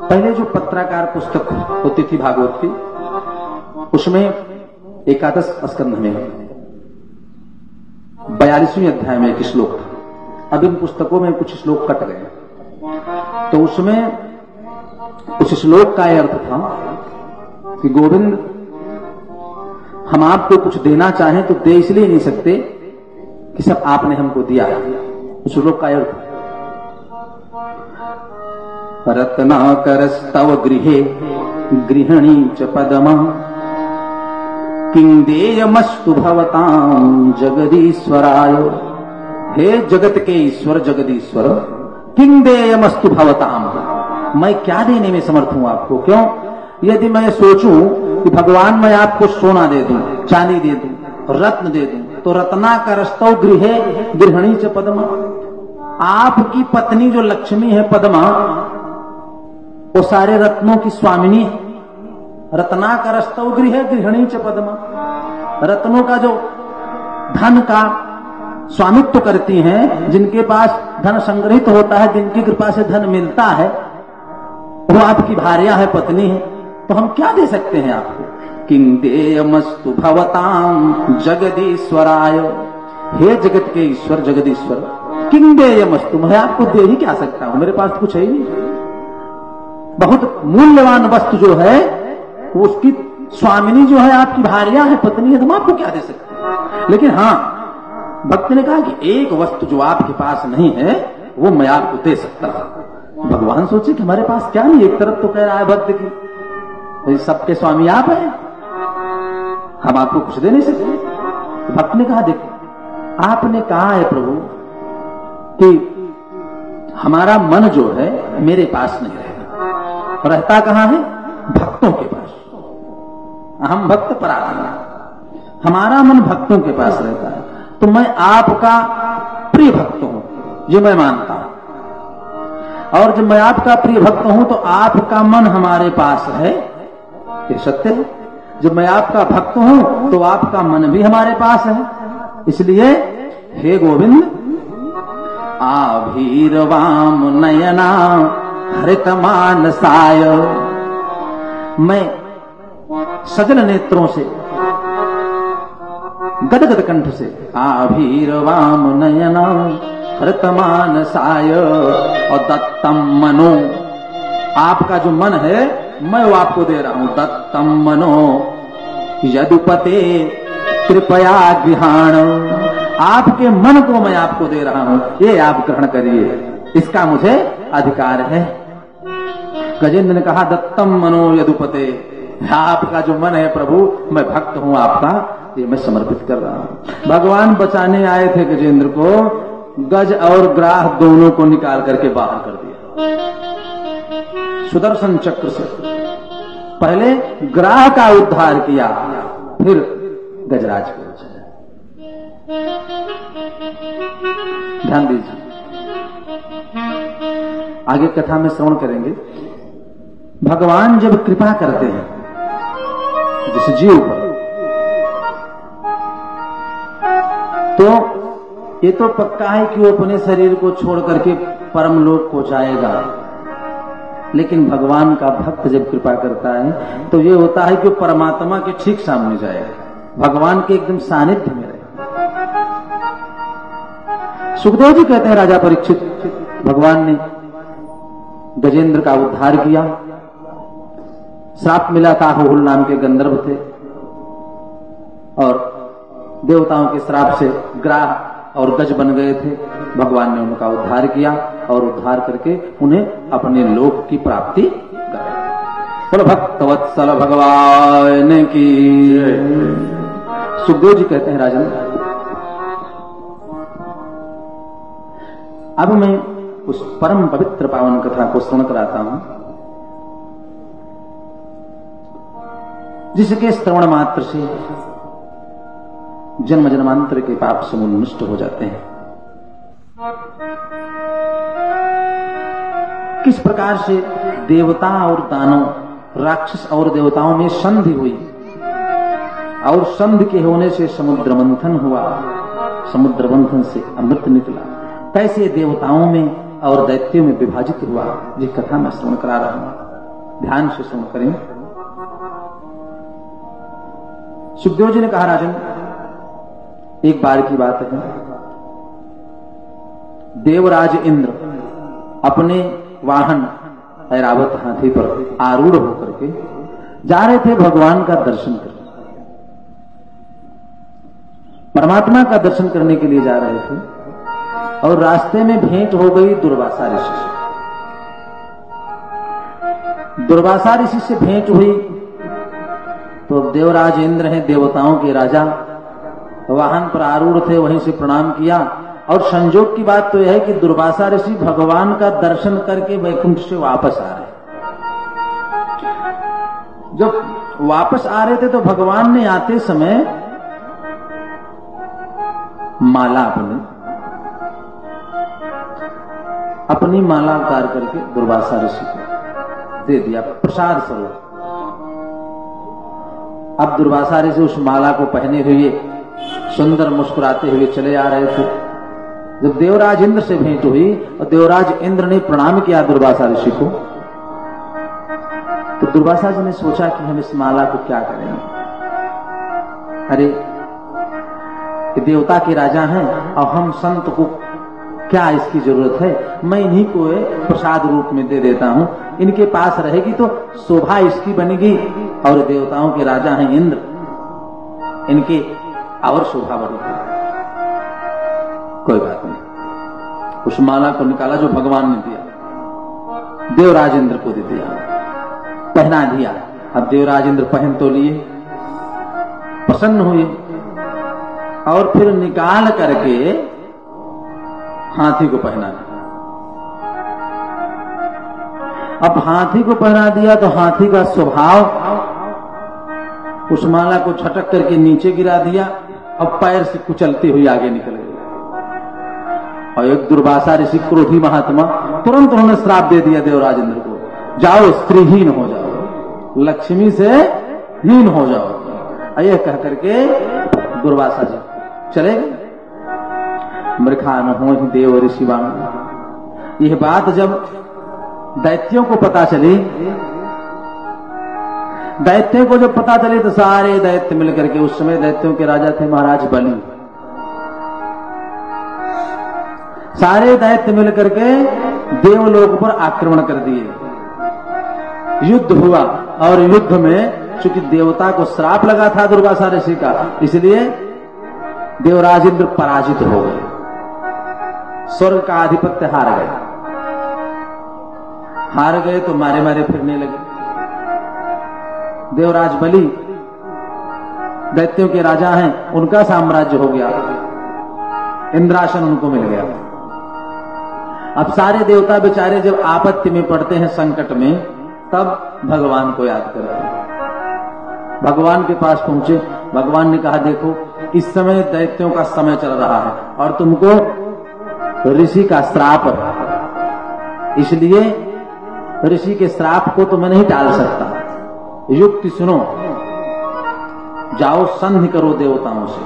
पहले जो पत्राकार पुस्तक होती थी भागवत की, उसमें एकादश स्कंध में 42वें अध्याय में एक श्लोक था। अब इन पुस्तकों में कुछ श्लोक कट गए, तो उसमें उस श्लोक का अर्थ था कि गोविंद, हम आपको कुछ देना चाहें तो दे इसलिए नहीं सकते कि सब आपने हमको दिया। उस श्लोक का अर्थ, रत्नाकरस्तव गृहे गृहिणी च पदमा किं देयमस्तु भवतां जगदीश्वराय। हे जगत के ईश्वर जगदीश्वर, किं देयमस्तु भवतां, मैं क्या देने में समर्थ हूं आपको? क्यों? यदि मैं सोचूं कि भगवान मैं आपको सोना दे दूं, चांदी दे दूं, रत्न दे दूं, तो रत्नाकरस्तौ गृहे गृहिणी च पद्मा, आपकी पत्नी जो लक्ष्मी है पद्मा, वो सारे रत्नों की स्वामिनी है। रत्नाकरस्तौ गृहे गृहिणी च पद्मा, रत्नों का जो धन का स्वामित्व करती हैं, जिनके पास धन संग्रहित होता है, जिनकी कृपा से धन मिलता है, वो आपकी भार्या है, पत्नी है। तो हम क्या दे सकते हैं आपको? किं देयमस्तु भवताम जगदीश्वराय, हे जगत के ईश्वर जगदीश्वर, किं देयमस्तु, मैं आपको दे ही क्या सकता हूं, मेरे पास कुछ है ही नहीं। बहुत मूल्यवान वस्तु जो है वो उसकी स्वामिनी जो है आपकी भार्या है, पत्नी है, तो हम आपको क्या दे सकते हैं? लेकिन हाँ, भक्त ने कहा कि एक वस्तु जो आपके पास नहीं है वो मैं आपको दे सकता हूं। भगवान सोचे कि हमारे पास क्या नहीं, एक तरफ तो कह रहा है भक्त की सबके स्वामी आप हैं, हम आपको कुछ दे नहीं सकते। भक्त ने कहा देखो, आपने कहा है प्रभु कि हमारा मन जो है मेरे पास नहीं रहेगा, रहता कहां है? भक्तों के पास। हम भक्त पराधीन, हमारा मन भक्तों के पास रहता है, तो मैं आपका प्रिय भक्त हूं, ये मैं मानता हूं। और जब मैं आपका प्रिय भक्त हूं तो आपका मन हमारे पास है, ये सत्य है। जब मैं आपका भक्त हूं तो आपका मन भी हमारे पास है। इसलिए हे गोविंद, आभीरवाम नयना हरित मानसाय, मैं सजल नेत्रों से, गदगद कंठ से, आभीरवाम नयना हरित मानसाय, और दत्तम मनो, आपका जो मन है मैं वो आपको दे रहा हूं। दत्तम मनो यदुपते कृपया गृहाण, आपके मन को मैं आपको दे रहा हूं, ये आप ग्रहण करिए, इसका मुझे अधिकार है। गजेंद्र ने कहा दत्तम मनो यदुपते, आपका जो मन है प्रभु, मैं भक्त हूं आपका, ये मैं समर्पित कर रहा हूं। भगवान बचाने आए थे गजेंद्र को, गज और ग्राह दोनों को निकाल करके बाहर कर दिया। सुदर्शन चक्र से पहले ग्राह का उद्धार किया, फिर गजराज को। ध्यान दीजिए, आगे कथा में श्रवण करेंगे। भगवान जब कृपा करते हैं जिस जीव पर, तो ये तो पक्का है कि वो अपने शरीर को छोड़ करके परम लोक को जाएगा। लेकिन भगवान का भक्त जब कृपा करता है तो ये होता है कि वो परमात्मा के ठीक सामने जाएगा, भगवान के एकदम सानिध्य में रहेगा। सुखदेव जी कहते हैं राजा परीक्षित, भगवान ने गजेंद्र का उद्धार किया। श्राप मिला था, होहुल नाम के गंधर्व थे, और देवताओं के श्राप से ग्राह और गज बन गए थे। भगवान ने उनका उद्धार किया और उद्धार करके उन्हें अपने लोक की प्राप्ति कराई। बोलो भक्तवत्सल भगवान की। सुखदेव जी कहते हैं राजन, अब मैं उस परम पवित्र पावन कथा को श्रवण कराता हूं, जिसके श्रवण मात्र से जन्म जन्मांतर के पाप समूल नष्ट हो जाते हैं। किस प्रकार से देवता और दानव, राक्षस और देवताओं में संधि हुई, और संधि के होने से समुद्र मंथन हुआ, समुद्र मंथन से अमृत निकला, कैसे देवताओं में और दैत्यों में विभाजित हुआ, ये कथा मैं श्रवण करा रहा हूं। ध्यान से श्रवण करें। सुखदेव जी ने कहा राजन, एक बार की बात है, देवराज इंद्र अपने वाहन ऐरावत हाथी पर आरूढ़ होकर के जा रहे थे भगवान का दर्शन करने, परमात्मा का दर्शन करने के लिए जा रहे थे, और रास्ते में भेंट हो गई दुर्वासा ऋषि से। दुर्वासा ऋषि से भेंट हुई तो देवराज इंद्र हैं, देवताओं के राजा, वाहन पर आरूढ़ थे, वहीं से प्रणाम किया। और संजोग की बात तो यह है कि दुर्वासा ऋषि भगवान का दर्शन करके वैकुंठ से वापस आ रहे, जब वापस आ रहे थे तो भगवान ने आते समय माला अपनी माला उतार करके दुर्वासा ऋषि को दे दिया प्रसाद स्वरूप। अब दुर्वासा ऋषि उस माला को पहने हुए सुंदर मुस्कुराते हुए चले आ रहे थे। जब देवराज इंद्र से भेंट हुई और देवराज इंद्र ने प्रणाम किया दुर्वासा ऋषि को, तो दुर्वासा जी ने सोचा कि हम इस माला को क्या करेंगे। अरे ये देवता के राजा हैं और हम संत को क्या इसकी जरूरत है, मैं इन्हीं को प्रसाद रूप में दे देता हूं, इनके पास रहेगी तो शोभा इसकी बनेगी और देवताओं के राजा हैं इंद्र, इनकी और शोभा बढ़ेगी। कोई बात नहीं, उस माला को निकाला जो भगवान ने दिया, देवराज इंद्र को दे दिया, पहना दिया। अब देवराज इंद्र पहन तो लिए, प्रसन्न हुए और फिर निकाल करके हाथी को पहना दिया। अब हाथी को पहना दिया तो हाथी का स्वभाव उस माला को झटक करके नीचे गिरा दिया और पैर से कुचलती हुई आगे निकल गई। और एक दुर्वासा ऋषि क्रोधी महात्मा तुरंत उन्होंने श्राप दे दिया देवराज इंद्र को, जाओ स्त्रीहीन हो जाओ, लक्ष्मी से हीन हो जाओ। यह कह करके दुर्वासा जी चले गए। मृखा न हो देव ऋषि वांग। यह बात जब दैत्यों को पता चली, दैत्यों को जब पता चली तो सारे दैत्य मिलकर के, उस समय दैत्यों के राजा थे महाराज बलि, सारे दैत्य मिलकर के देवलोक पर आक्रमण कर दिए। युद्ध हुआ और युद्ध में चूंकि देवता को श्राप लगा था दुर्वासा ऋषि का, इसलिए देवराज इंद्र पराजित हो गए, स्वर्ग का आधिपत्य हार गए। हार गए तो मारे मारे फिरने लगे। देवराज बलि दैत्यों के राजा हैं, उनका साम्राज्य हो गया, इंद्रासन उनको मिल गया। अब सारे देवता बेचारे जब आपत्ति में पड़ते हैं, संकट में, तब भगवान को याद करते हैं। भगवान के पास पहुंचे, भगवान ने कहा देखो इस समय दैत्यों का समय चल रहा है और तुमको ऋषि का श्राप है, इसलिए ऋषि के श्राप को तो मैं नहीं टाल सकता। युक्ति सुनो, जाओ संधि करो देवताओं से,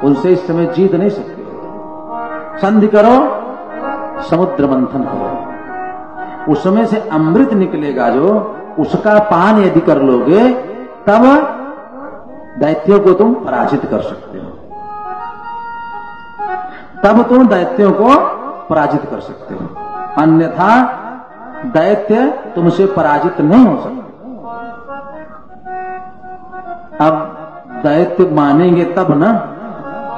उनसे इस समय जीत नहीं सकते। संधि करो, समुद्र मंथन करो, उस समय से अमृत निकलेगा जो, उसका पान यदि कर लोगे तब दैत्यों को तुम पराजित कर सकते हो, तब तुम दैत्यों को पराजित कर सकते हो, अन्यथा दैत्य तुमसे पराजित नहीं हो सकते। अब दैत्य मानेंगे तब ना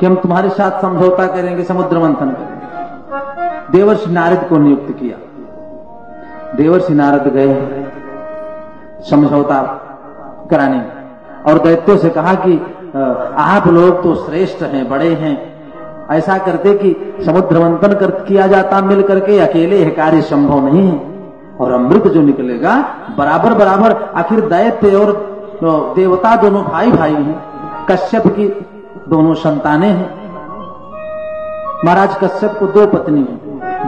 कि हम तुम्हारे साथ समझौता करेंगे, समुद्र मंथन करेंगे। देवर्षि नारद को नियुक्त किया, देवर्षि नारद गए समझौता कराने और दैत्यों से कहा कि आप लोग तो श्रेष्ठ हैं, बड़े हैं, ऐसा करते कि समुद्र मंथन किया जाता मिल करके, अकेले यह कार्य संभव नहीं है और अमृत जो निकलेगा बराबर बराबर, आखिर दैत्य और देवता दोनों भाई भाई हैं, कश्यप की दोनों संतानें हैं। महाराज कश्यप को दो पत्नी हैं,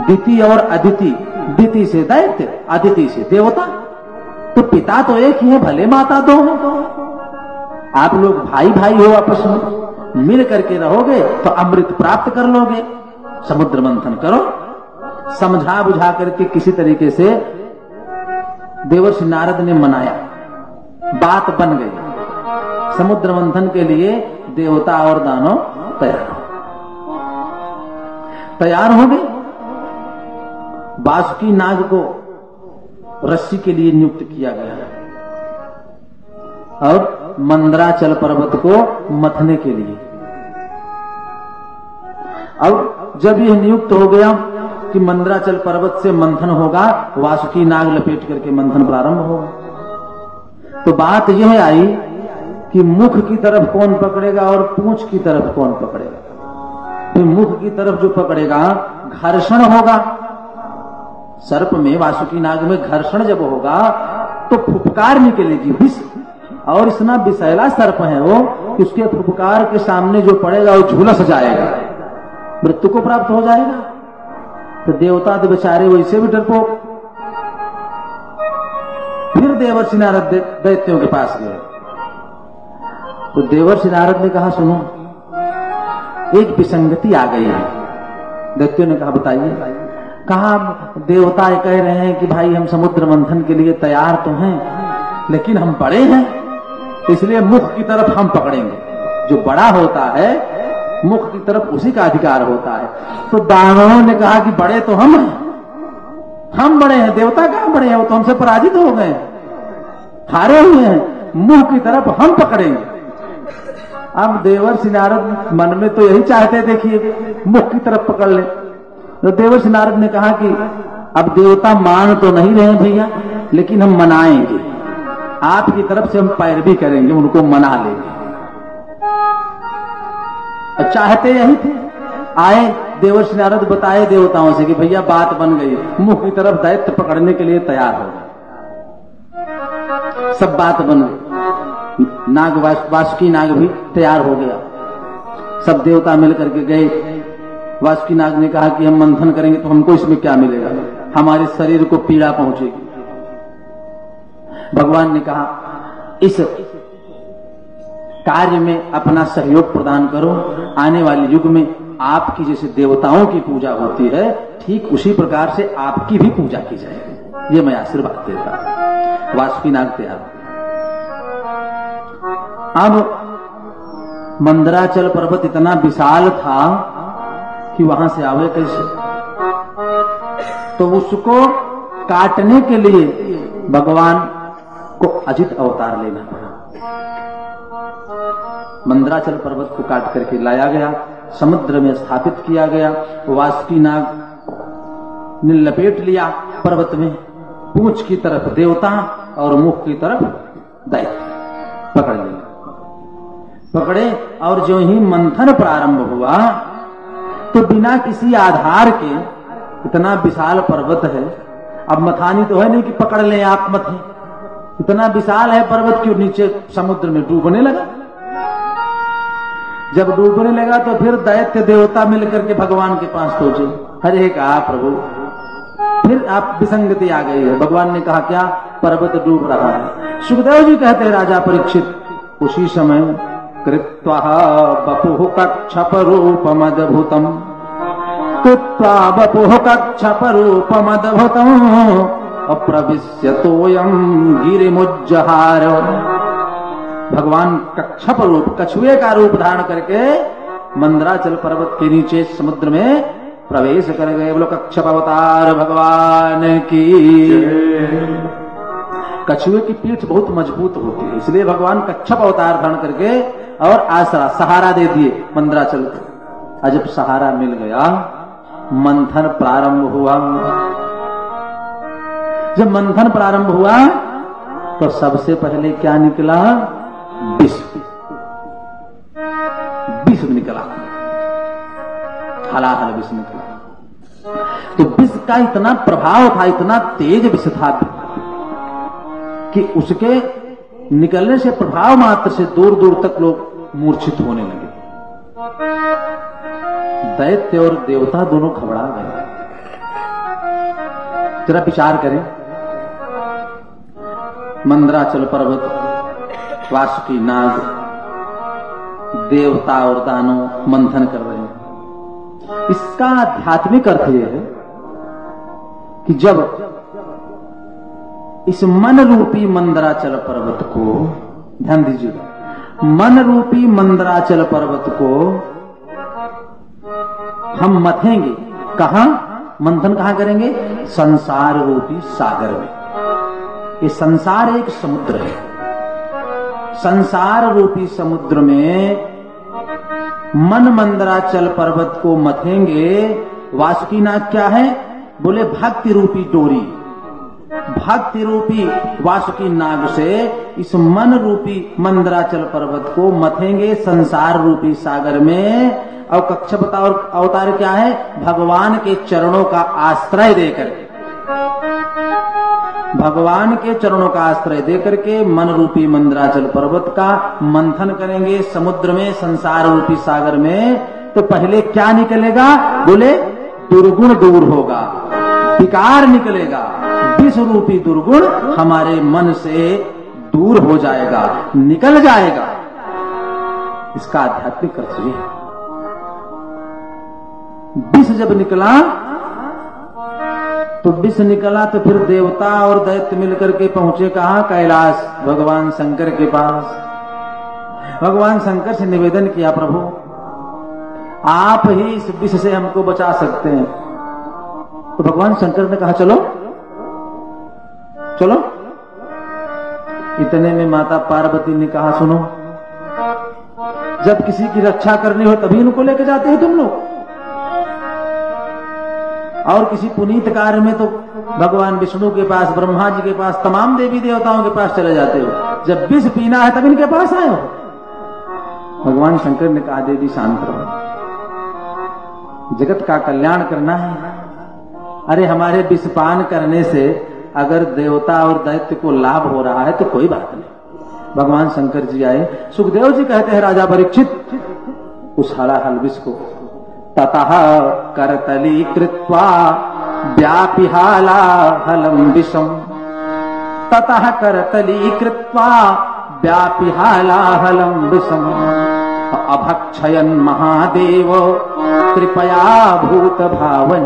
दिति और अदिति। दिति से दैत्य, अदिति से देवता, तो पिता तो एक ही है, भले माता दो हैं। तो आप लोग भाई भाई हो, आपस में मिल करके रहोगे तो अमृत प्राप्त कर लोगे। समुद्र मंथन करो। समझा बुझा करके किसी तरीके से देवर्षि नारद ने मनाया, बात बन गई। समुद्र मंथन के लिए देवता और दानव तैयार हो गए। वासुकी नाग को रस्सी के लिए नियुक्त किया गया और मंदराचल पर्वत को मथने के लिए। अब जब यह नियुक्त हो गया कि मंदराचल पर्वत से मंथन होगा, वासुकी नाग लपेट करके मंथन प्रारंभ होगा, तो बात यह आई कि मुख की तरफ कौन पकड़ेगा और पूंछ की तरफ कौन पकड़ेगा। तो मुख की तरफ जो पकड़ेगा घर्षण होगा। सर्प में, वासुकी नाग में घर्षण जब होगा तो फुफकार निकलेगी, विष और इतना विषैला सर्प है वो कि उसके फुफकार के सामने जो पड़ेगा वो झुलस जाएगा, मृत्यु को प्राप्त हो जाएगा। तो देवता तो बेचारे वैसे भी डरपोक। फिर देवर्षि नारद दैत्यों के पास गए। तो देवर्षि नारद ने कहा, सुनो एक विसंगति आ गई है। दैत्यों ने कहा, बताइए। कहा, देवता कह रहे हैं कि भाई हम समुद्र मंथन के लिए तैयार तो हैं, लेकिन हम बड़े हैं, इसलिए मुख की तरफ हम पकड़ेंगे। जो बड़ा होता है मुख की तरफ उसी का अधिकार होता है। तो दानवों ने कहा कि बड़े तो हम हैं, हम बड़े हैं, देवता कहां बड़े हैं, वो तो हमसे पराजित हो गए, हारे हुए हैं, मुंह की तरफ हम पकड़ेंगे। अब देवर्षि नारद मन में तो यही चाहते, देखिए मुख की तरफ पकड़ ले। तो देवर्षि नारद ने कहा कि अब देवता मान तो नहीं रहे भैया, लेकिन हम मनाएंगे, आपकी तरफ से हम पैरवी करेंगे, उनको मना लेंगे। चाहते यही थे। आए देवर्षि नारद, बताए देवताओं से कि भैया बात बन गई, मुख की तरफ दैत्य पकड़ने के लिए तैयार हो गए। सब बात बन गई। नाग वासुकी नाग भी तैयार हो गया। सब देवता मिल करके गए। वासुकी नाग ने कहा कि हम मंथन करेंगे तो हमको इसमें क्या मिलेगा, हमारे शरीर को पीड़ा पहुंचेगी। भगवान ने कहा, इस कार्य में अपना सहयोग प्रदान करो, आने वाले युग में आपकी जैसे देवताओं की पूजा होती है, ठीक उसी प्रकार से आपकी भी पूजा की जाएगी, ये मैं आशीर्वाद देता। वासुकी नाग तैयार। अब मंदराचल पर्वत इतना विशाल था कि वहां से आवे कैसे, तो उसको काटने के लिए भगवान को अजित अवतार लेना पड़ा। मंदराचल पर्वत को काट करके लाया गया, समुद्र में स्थापित किया गया। वासुकी नाग ने लपेट लिया पर्वत में, पूंछ की तरफ देवता और मुख की तरफ दैत्य पकड़ लिया। पकड़े और जो ही मंथन प्रारंभ हुआ तो बिना किसी आधार के, इतना विशाल पर्वत है, अब मथानी तो है नहीं कि पकड़ लें आप मथे, इतना विशाल है पर्वत के नीचे समुद्र में डूबने लगा। जब डूबने लगा तो फिर दैत्य देवता मिलकर के भगवान के पास पहुंचे। हरे कहा, प्रभु फिर आप विसंगति आ गई है। भगवान ने कहा, क्या पर्वत डूब रहा है। सुखदेव जी कहते हैं, राजा परीक्षित, उसी समय कृत्वा बपुः कच्छपरूपमद्भुतम्, कृत्वा बपुः कच्छपरूपमद्भुतम्, अप्रविश्यतोऽयं गिरिमुज्जहार। भगवान कच्छप रूप, कछुए का रूप धारण करके मंदराचल पर्वत के नीचे समुद्र में प्रवेश कर गए। बोलो कच्छप अवतार भगवान की। कछुए की पीठ बहुत मजबूत होती है, इसलिए भगवान कच्छप अवतार धारण करके और आसरा सहारा दे दिए मंदराचल को। जब सहारा मिल गया, मंथन प्रारंभ हुआ। जब मंथन प्रारंभ हुआ तो सबसे पहले क्या निकला, विष। विष निकला, हलाहल विष निकला। तो विष का इतना प्रभाव था, इतना तेज विष था कि उसके निकलने से प्रभाव मात्र से दूर दूर तक लोग मूर्छित होने लगे। दैत्य और देवता दोनों घबरा गए। जरा विचार करें, मंदराचल पर्वत, वासुकी नाग, देवता और दानव मंथन कर रहे हैं। इसका आध्यात्मिक अर्थ यह है कि जब इस मन रूपी मंदराचल पर्वत को, ध्यान दीजिएगा, मन रूपी मंदराचल पर्वत को हम मथेंगे, कहां मंथन कहां करेंगे, संसार रूपी सागर में। ये संसार एक समुद्र है, संसार रूपी समुद्र में मन मंदराचल पर्वत को मथेंगे। वासुकी नाग क्या है, बोले भक्ति रूपी डोरी। भक्ति रूपी वासुकी नाग से इस मन रूपी मंदराचल पर्वत को मथेंगे संसार रूपी सागर में। और कच्छप अवतार क्या है, भगवान के चरणों का आश्रय देकर भगवान के चरणों का आश्रय देकर के मन रूपी मंदराचल पर्वत का मंथन करेंगे समुद्र में, संसार रूपी सागर में, तो पहले क्या निकलेगा? बोले दुर्गुण दूर होगा, विकार निकलेगा, विष रूपी दुर्गुण हमारे मन से दूर हो जाएगा, निकल जाएगा। इसका आध्यात्मिक अर्थ ये है। विष जब निकला तो विष निकला तो फिर देवता और दैत्य मिलकर के पहुंचे कहां? कैलाश, भगवान शंकर के पास। भगवान शंकर से निवेदन किया, प्रभु आप ही इस विष से हमको बचा सकते हैं। तो भगवान शंकर ने कहा चलो चलो। इतने में माता पार्वती ने कहा सुनो, जब किसी की रक्षा करनी हो तभी इनको लेके जाते हो तुम लोग, और किसी पुनीत कार्य में तो भगवान विष्णु के पास, ब्रह्मा जी के पास, तमाम देवी देवताओं के पास चले जाते हो, जब विष पीना है तब इनके पास आए हो। भगवान शंकर ने कहा देवी शांत रहो, जगत का कल्याण करना है। अरे हमारे विषपान करने से अगर देवता और दैत्य को लाभ हो रहा है तो कोई बात नहीं। भगवान शंकर जी आए, सुखदेव जी कहते हैं राजा परीक्षित उस हलाहल विष को ततः करतली कृत्वा व्यापिहाला हलम विषम, ततः करतली कृत्वा व्यापिहाला हलम विषम, अभक्षयन महादेव कृपया भूत भावन।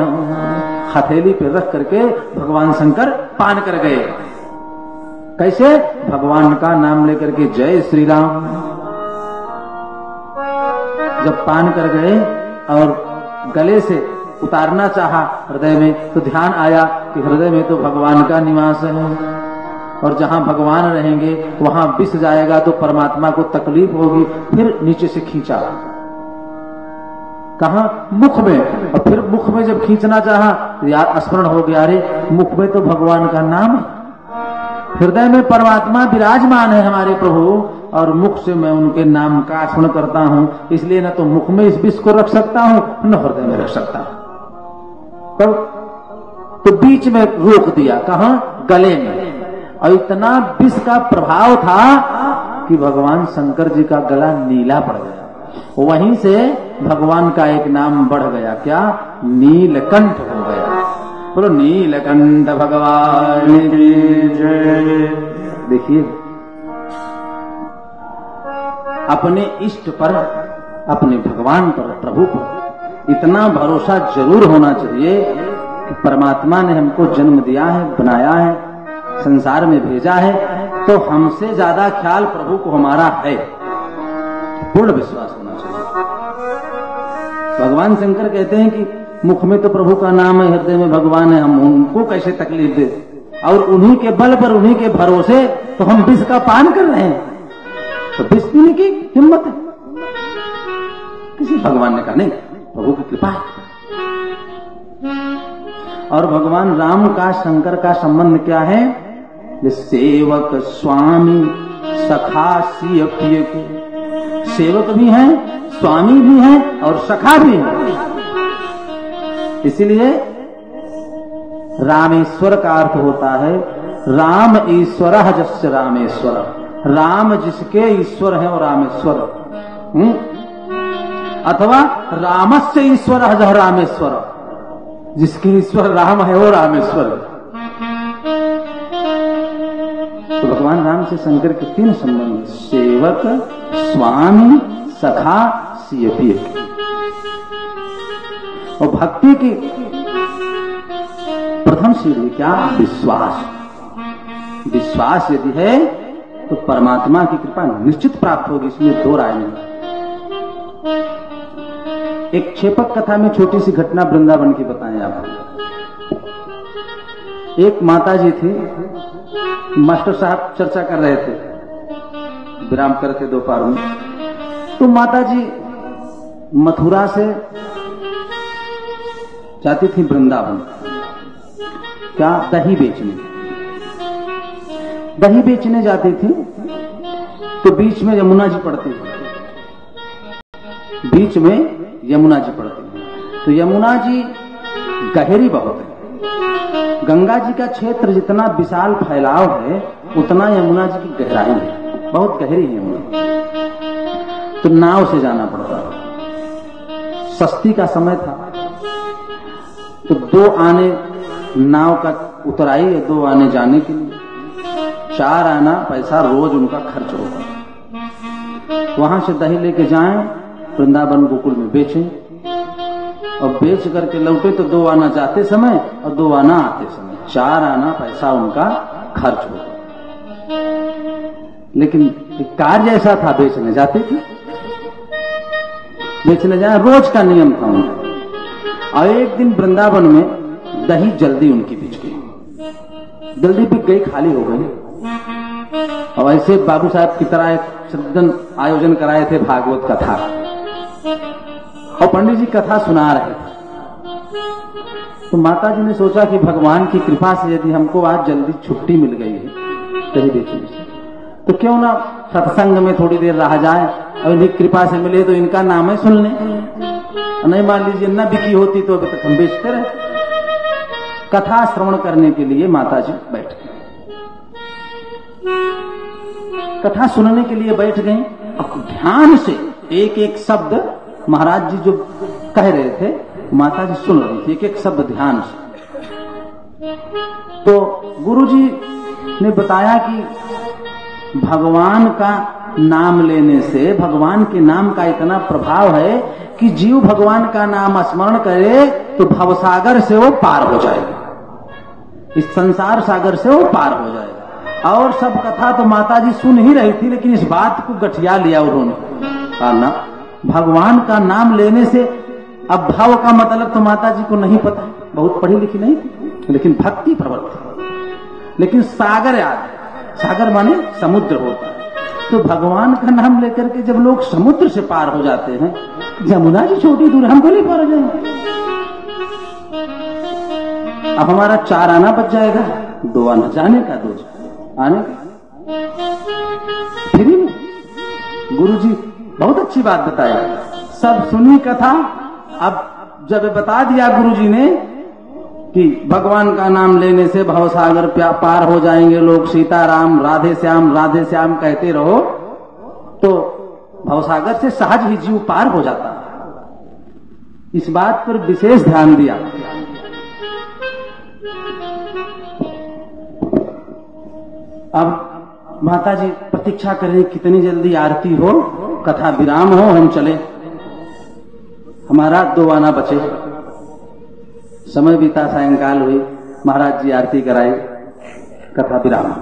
हथेली पे रख करके भगवान शंकर पान कर गए। कैसे? भगवान का नाम लेकर के जय श्री राम। जब पान कर गए और गले से उतारना चाहा हृदय में, तो ध्यान आया कि हृदय में तो भगवान का निवास है, और जहां भगवान रहेंगे वहां विष जाएगा तो परमात्मा को तकलीफ होगी। फिर नीचे से खींचा, कहा मुख में, और फिर मुख में जब खींचना चाहा यार स्मरण हो गया, अरे मुख में तो भगवान का नाम है, हृदय में परमात्मा विराजमान है हमारे प्रभु, और मुख से मैं उनके नाम का स्मरण करता हूं, इसलिए न तो मुख में इस विष को रख सकता हूं न हृदय में रख सकता हूं। तो बीच में रोक दिया, कहां? गले में। और इतना विष का प्रभाव था कि भगवान शंकर जी का गला नीला पड़ गया। वहीं से भगवान का एक नाम बढ़ गया, क्या? नीलकंठ हो गया। बोलो नीलकंठ भगवान की जय। देखिए अपने इष्ट पर, अपने भगवान पर, प्रभु पर इतना भरोसा जरूर होना चाहिए कि परमात्मा ने हमको जन्म दिया है, बनाया है, संसार में भेजा है, तो हमसे ज्यादा ख्याल प्रभु को हमारा है। पूर्ण विश्वास होना चाहिए। भगवान शंकर कहते हैं कि मुख में तो प्रभु का नाम है, हृदय में भगवान है, हम उनको कैसे तकलीफ दे? और उन्हीं के बल पर, उन्हीं के भरोसे तो हम विष का पान कर रहे हैं, तो विष पीने की हिम्मत है किसी? भगवान ने कहा नहीं, प्रभु की कृपा है। और भगवान राम का शंकर का संबंध क्या है? सेवक स्वामी सखा सिय प्रिय के। सेवक भी हैं, स्वामी भी हैं और सखा भी हैं। इसलिए रामेश्वर का अर्थ होता है राम ईश्वर जस्य रामेश्वर। राम जिसके ईश्वर है वो रामेश्वर, अथवा रामस्य ईश्वर जह रामेश्वर, जिसके ईश्वर राम है वो रामेश्वर। तो भगवान राम से शंकर के तीन संबंध, सेवक, स्वामी, सखा, सियपी। और भक्ति की प्रथम सीढ़ी क्या? विश्वास। विश्वास यदि है तो परमात्मा की कृपा निश्चित प्राप्त होगी, इसमें दो राय नहीं। एक क्षेपक कथा में छोटी सी घटना वृंदावन की बताएं आपको। एक माता जी थी, मास्टर साहब चर्चा कर रहे थे, विराम कर थे दोपहर में। तो माता जी मथुरा से जाती थी वृंदावन, क्या? दही बेचने। दही बेचने जाती थी तो बीच में यमुना जी पड़ती थी, बीच में यमुना जी पड़ती है। तो यमुना जी गहरी बहुत है, गंगा जी का क्षेत्र जितना विशाल फैलाव है उतना यमुना जी की गहराई है, बहुत गहरी है यमुना। तो नाव से जाना पड़ता। सस्ती का समय था तो 2 आने नाव का उतराई है, 2 आने जाने के लिए 4 आना पैसा रोज उनका खर्च होगा। वहां से दही लेके जाएं, वृंदावन गोकुल में बेचें और बेच करके लौटे तो 2 आना जाते समय और 2 आना आते समय, 4 आना पैसा उनका खर्च होगा। लेकिन कार्य ऐसा था, बेचने जाते थे, बेचने जाए रोज का नियम था उनका। और एक दिन वृंदावन में दही जल्दी उनकी बिक गई, जल्दी बिक गई, खाली हो गई। और ऐसे बाबू साहब की तरह एक सज्जन आयोजन कराए थे भागवत कथा, और पंडित जी कथा सुना रहे थे। तो माता जी ने सोचा कि भगवान की कृपा से यदि हमको आज जल्दी छुट्टी मिल गई है दही बेचने से, तो क्यों ना सत्संग में थोड़ी देर रह जाए, और इनकी कृपा से मिले तो इनका नाम ही सुन लें। नहीं मान लीजिए न बिकी होती तो अभी तक हम बेचते रहे। कथा श्रवण करने के लिए माता जी बैठ गए, कथा सुनने के लिए बैठ गए। और ध्यान से एक एक शब्द महाराज जी जो कह रहे थे माता जी सुन रही थी, एक एक शब्द ध्यान से। तो गुरु जी ने बताया कि भगवान का नाम लेने से भगवान के नाम का इतना प्रभाव है कि जीव भगवान का नाम स्मरण करे तो भवसागर से वो पार हो जाएगा, इस संसार सागर से वो पार हो जाएगा। और सब कथा तो माता जी सुन ही रही थी, लेकिन इस बात को गठिया लिया उन्होंने ना, भगवान का नाम लेने से। अब भाव का मतलब तो माता जी को नहीं पता, बहुत पढ़ी लिखी नहीं थी, लेकिन भक्ति प्रबल थी। लेकिन सागर याद, सागर माने समुद्र होता है। तो भगवान का नाम लेकर के जब लोग समुद्र से पार हो जाते हैं, यमुना जी छोटी दूर, हम बोले पार हो जाएंगे। अब हमारा 4 आना बच जाएगा, 2 आना जाने का, 2 आने का, फ्री में। गुरु जी बहुत अच्छी बात बताया, सब सुनी कथा। अब जब बता दिया गुरु जी ने कि भगवान का नाम लेने से भवसागर पार हो जाएंगे लोग, सीताराम राधे श्याम कहते रहो, तो भवसागर से सहज ही जीव पार हो जाता है। इस बात पर विशेष ध्यान दिया। अब माता जी प्रतीक्षा करें कितनी जल्दी आरती हो, कथा विराम हो, हम चले, हमारा 2 आना बचे। समय बीता, सायंकाल हुई, महाराज जी आरती कराई, कथा विराम।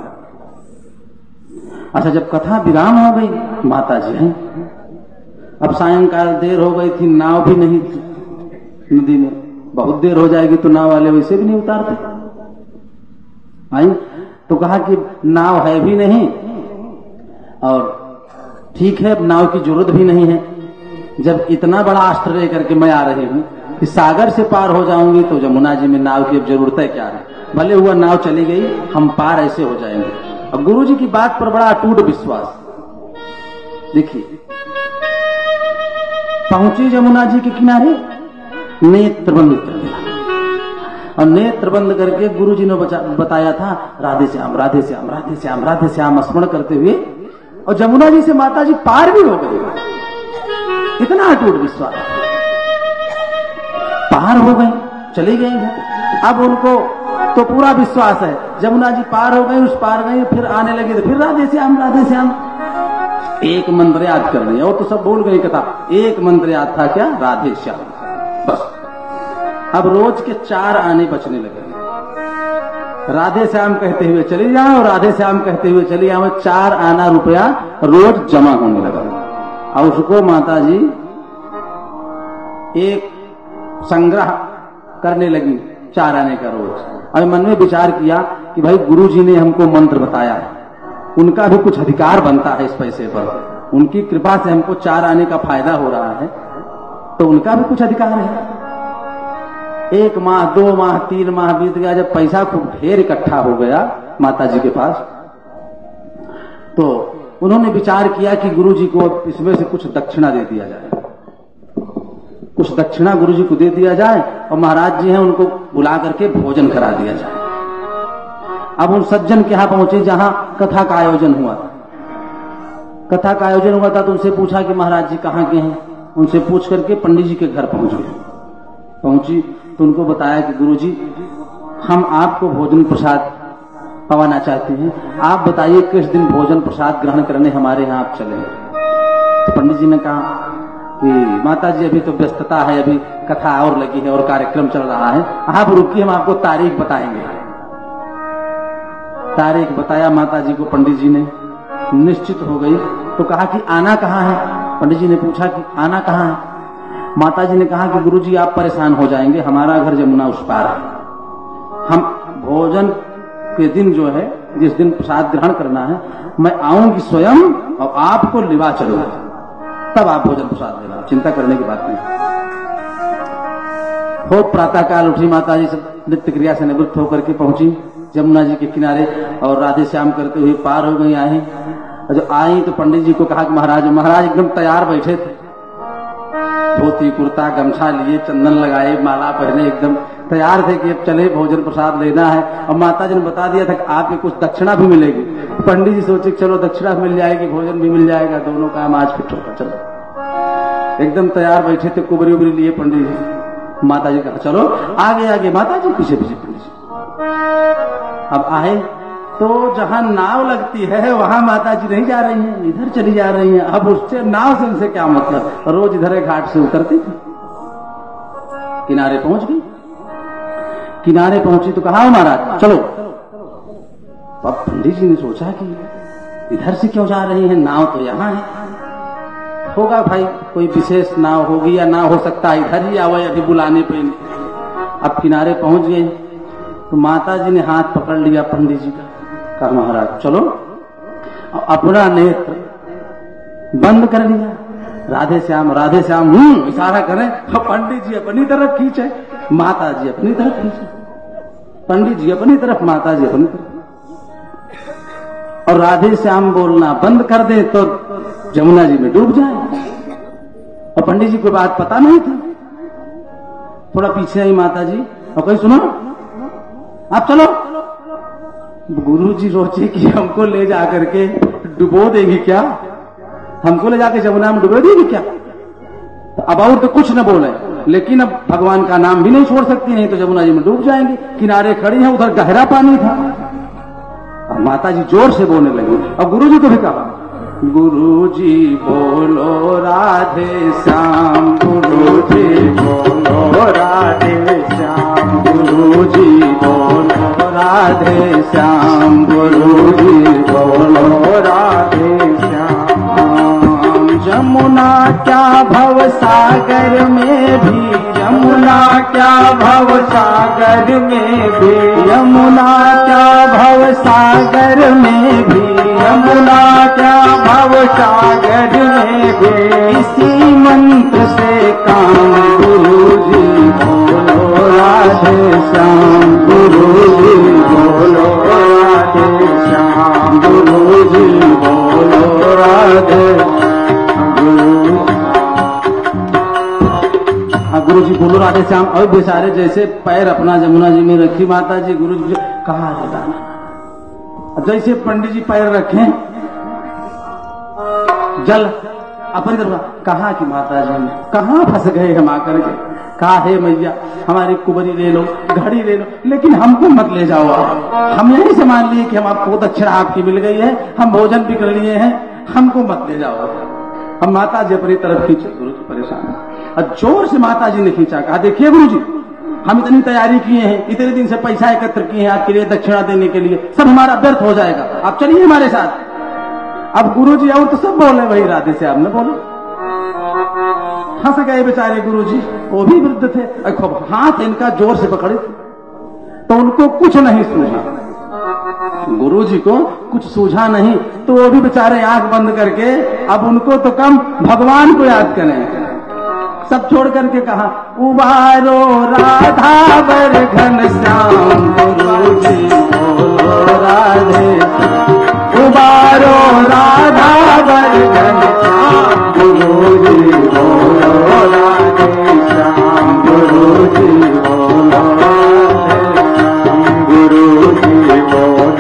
अच्छा, जब कथा विराम हो गई, माता जी हैं। अब सायंकाल देर हो गई थी, नाव भी नहीं थी नदी में, बहुत देर हो जाएगी तो नाव वाले वैसे भी नहीं उतारते। आई तो कहा कि नाव है भी नहीं, और ठीक है नाव की जरूरत भी नहीं है। जब इतना बड़ा अस्त्र लेकर के मैं आ रही हूं कि सागर से पार हो जाऊंगी तो यमुना जी में नाव की अब जरूरत है क्या है, भले हुआ नाव चली गई, हम पार ऐसे हो जाएंगे। अब गुरु जी की बात पर बड़ा अटूट विश्वास। देखिए, पहुंची यमुना जी के किनारे, नेत्र बंद कर दिया, और नेत्र बंद करके गुरु जी ने बताया था राधे श्याम राधे श्याम राधे श्याम राधे श्याम स्मरण करते हुए, और यमुना जी से माता जी पार भी हो गई। इतना अटूट विश्वास, पार हो गई, चली गई है। अब उनको तो पूरा विश्वास है, यमुना जी पार हो गई, उस पार गई, फिर आने लगे तो फिर राधे श्याम राधे श्याम। एक मंत्र याद कर लिया, और तो सब भूल गई कथा। एक मंत्र याद था, क्या? राधे श्याम, बस। अब रोज के 4 आने बचने लगे, राधे श्याम कहते हुए चली जाओ, राधे श्याम कहते हुए चली जाओ। 4 आना रुपया रोज जमा होने लगा, और उसको माता जी एक संग्रह करने लगी, 4 आने का रोज। और मन में विचार किया कि भाई गुरु जी ने हमको मंत्र बताया, उनका भी कुछ अधिकार बनता है इस पैसे पर, उनकी कृपा से हमको 4 आने का फायदा हो रहा है, तो उनका भी कुछ अधिकार है। 1 माह 2 माह 3 माह बीत गया, जब पैसा खूब ढेर इकट्ठा हो गया माता जी के पास, तो उन्होंने विचार किया कि गुरु जी को इसमें से कुछ दक्षिणा दे दिया जाए, कुछ दक्षिणा गुरु जी को दे दिया जाए, और महाराज जी हैं उनको बुला करके भोजन करा दिया जाए। अब उन सज्जन के यहाँ पहुंचे जहां कथा का आयोजन हुआ था। कथा का आयोजन हुआ था तो उनसे पूछा कि महाराज जी कहाँ के हैं। उनसे पूछ करके पंडित जी के घर पहुंच गए। पहुंची तो उनको बताया कि गुरु जी हम आपको भोजन प्रसाद पवाना चाहते हैं, आप बताइए किस दिन भोजन प्रसाद ग्रहण करने हमारे यहाँ आप चले। तो पंडित जी ने कहा कि माता जी अभी तो व्यस्तता है, अभी कथा और लगी है और कार्यक्रम चल रहा है, आप रुकिए हम आपको तारीख बताएंगे। तारीख बताया माता जी को पंडित जी ने, निश्चित हो गई। तो कहा कि आना कहाँ है। पंडित जी ने पूछा कि आना कहाँ है। माता जी ने कहा कि गुरु जी आप परेशान हो जाएंगे, हमारा घर जमुना उस पार है। हम भोजन के दिन जो है, जिस दिन प्रसाद ग्रहण करना है, मैं आऊंगी स्वयं और आपको लिवा चलूंगा, तब आप भोजन प्रसाद लेना, चिंता करने की बात नहीं। खूब प्रातः काल उठी माता जी, सब नित्य क्रिया से निवृत्त होकर के पहुंची जमुना जी के किनारे और राधे श्याम करते हुए पार हो गई। आई जो आई तो पंडित जी को कहा कि महाराज एकदम तैयार बैठे थे, धोती कुर्ता गमछा लिए, चंदन लगाए, माला पहने, एकदम तैयार थे कि अब चले भोजन प्रसाद लेना है। और माता जी ने बता दिया था कि आपकी कुछ दक्षिणा भी मिलेगी। पंडित जी सोचे चलो दक्षिणा मिल जाएगी, भोजन भी मिल जाएगा, दोनों काम आज फिट होगा। चलो एकदम तैयार बैठे थे, कुबरी उबरी लिए पंडित जी। माता जी कहा चलो आगे आगे, माता जी पीछे पीछे पंडित जी। अब आए तो जहां नाव लगती है वहां माता जी नहीं जा रही हैं, इधर चली जा रही हैं। अब उससे नाव से उनसे क्या मतलब, रोज इधर घाट से उतरती थी। किनारे पहुंच गई। किनारे पहुंची तो कहा महाराज चलो। अब पंडित जी ने सोचा कि इधर से क्यों जा रही है, नाव तो यहाँ है, होगा भाई कोई विशेष नाव होगी या ना हो सकता है इधर ही आवे अभी बुलाने पे। अब किनारे पहुंच गए तो माता जी ने हाथ पकड़ लिया पंडित जी का, कहा महाराज चलो। अपना नेत्र बंद कर लिया, राधे श्याम इशारा करें। पंडित जी अपनी तरफ खींचे, माता जी अपनी तरफ खींचे, पंडित जी अपनी तरफ, माता जी अपनी तरफ। और राधे श्याम बोलना बंद कर दे तो जमुना जी में डूब जाए। और पंडित जी को बात पता नहीं थी। थोड़ा पीछे आई माता जी और कहीं सुनो आप चलो। गुरु जी सोचे कि हमको ले जाकर के डुबो देगी क्या, हमको ले जाकर जमुना में डुबो देगी क्या। तो अब और तो कुछ न बोले, लेकिन अब भगवान का नाम भी नहीं छोड़ सकती, नहीं तो जमुना जी में डूब जाएंगे। किनारे खड़ी हैं, उधर गहरा पानी था। और माता जी जोर से बोलने लगी और गुरु जी को भी कहा गुरु जी बोलो राधे श्याम, गुरु जी बोलो राधे श्याम, गुरु जी बोलो राधे श्याम, गुरु जी बोलो राधे श्याम। जमुना क्या भव सागर में भी, यमुना क्या भव सागर में भी, यमुना क्या भव सागर में भी, यमुना क्या भव सागर में भी। इसी मंत्र से काम, गुरु जी बोलो राधे श्याम, गुरु जी बोलो राधे श्याम, गुरु जी बोलो राधे। गुरु जी बोलो राधे श्याम। और बेचारे जैसे पैर अपना जमुना जी में रखी माता जी, गुरु जी कहा जैसे पंडित जी पैर रखे जल अपनी तरफ, कहा कि माता जी कहाँ फंस गए हम आकर के। कहा हे मैया हमारी कुबरी ले लो, घड़ी ले लो, लेकिन हमको मत ले जाओ। हम यही से मान लिए कि हम आपको दक्षिणा आपकी मिल गई है, हम भोजन भी कर लिए हैं, हमको मत ले जाओ। हम माता जी अपनी तरफ खींचे, गुरु जी परेशान। और जोर से माता जी ने खींचा, कहा देखिए गुरु जी हम इतनी तैयारी किए हैं, इतने दिन से पैसा एकत्र किए हैं आपके लिए दक्षिणा देने के लिए, सब हमारा व्यर्थ हो जाएगा, आप चलिए हमारे साथ। अब गुरु जी और तो सब बोले, वही राधे श्याम ने बोले। हंस गए बेचारे गुरु जी, वो भी वृद्ध थे, हाथ इनका जोर से पकड़े तो उनको कुछ नहीं सूझा। गुरु जी को कुछ सूझा नहीं तो वो भी बेचारे आंख बंद करके, अब उनको तो कम भगवान को याद करें। सब छोड़ करके कहा उबारो राधा वर घन श्याम, गुरु जी बोलो राधे। उबारो राधा वर घन श्याम, गुरु जी बोलो राधे श्याम, गुरु जी बोलो राधे श्याम, गुरु जी बोलो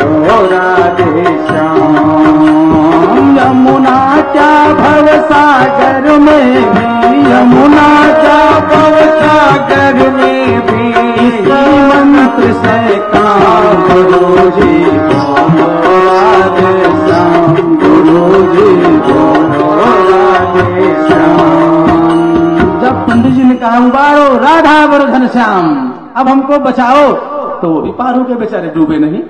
कहा उबारो राधा वर घनश्याम, अब हमको बचाओ, तो वो भी पार हो गए बेचारे, डूबे नहीं।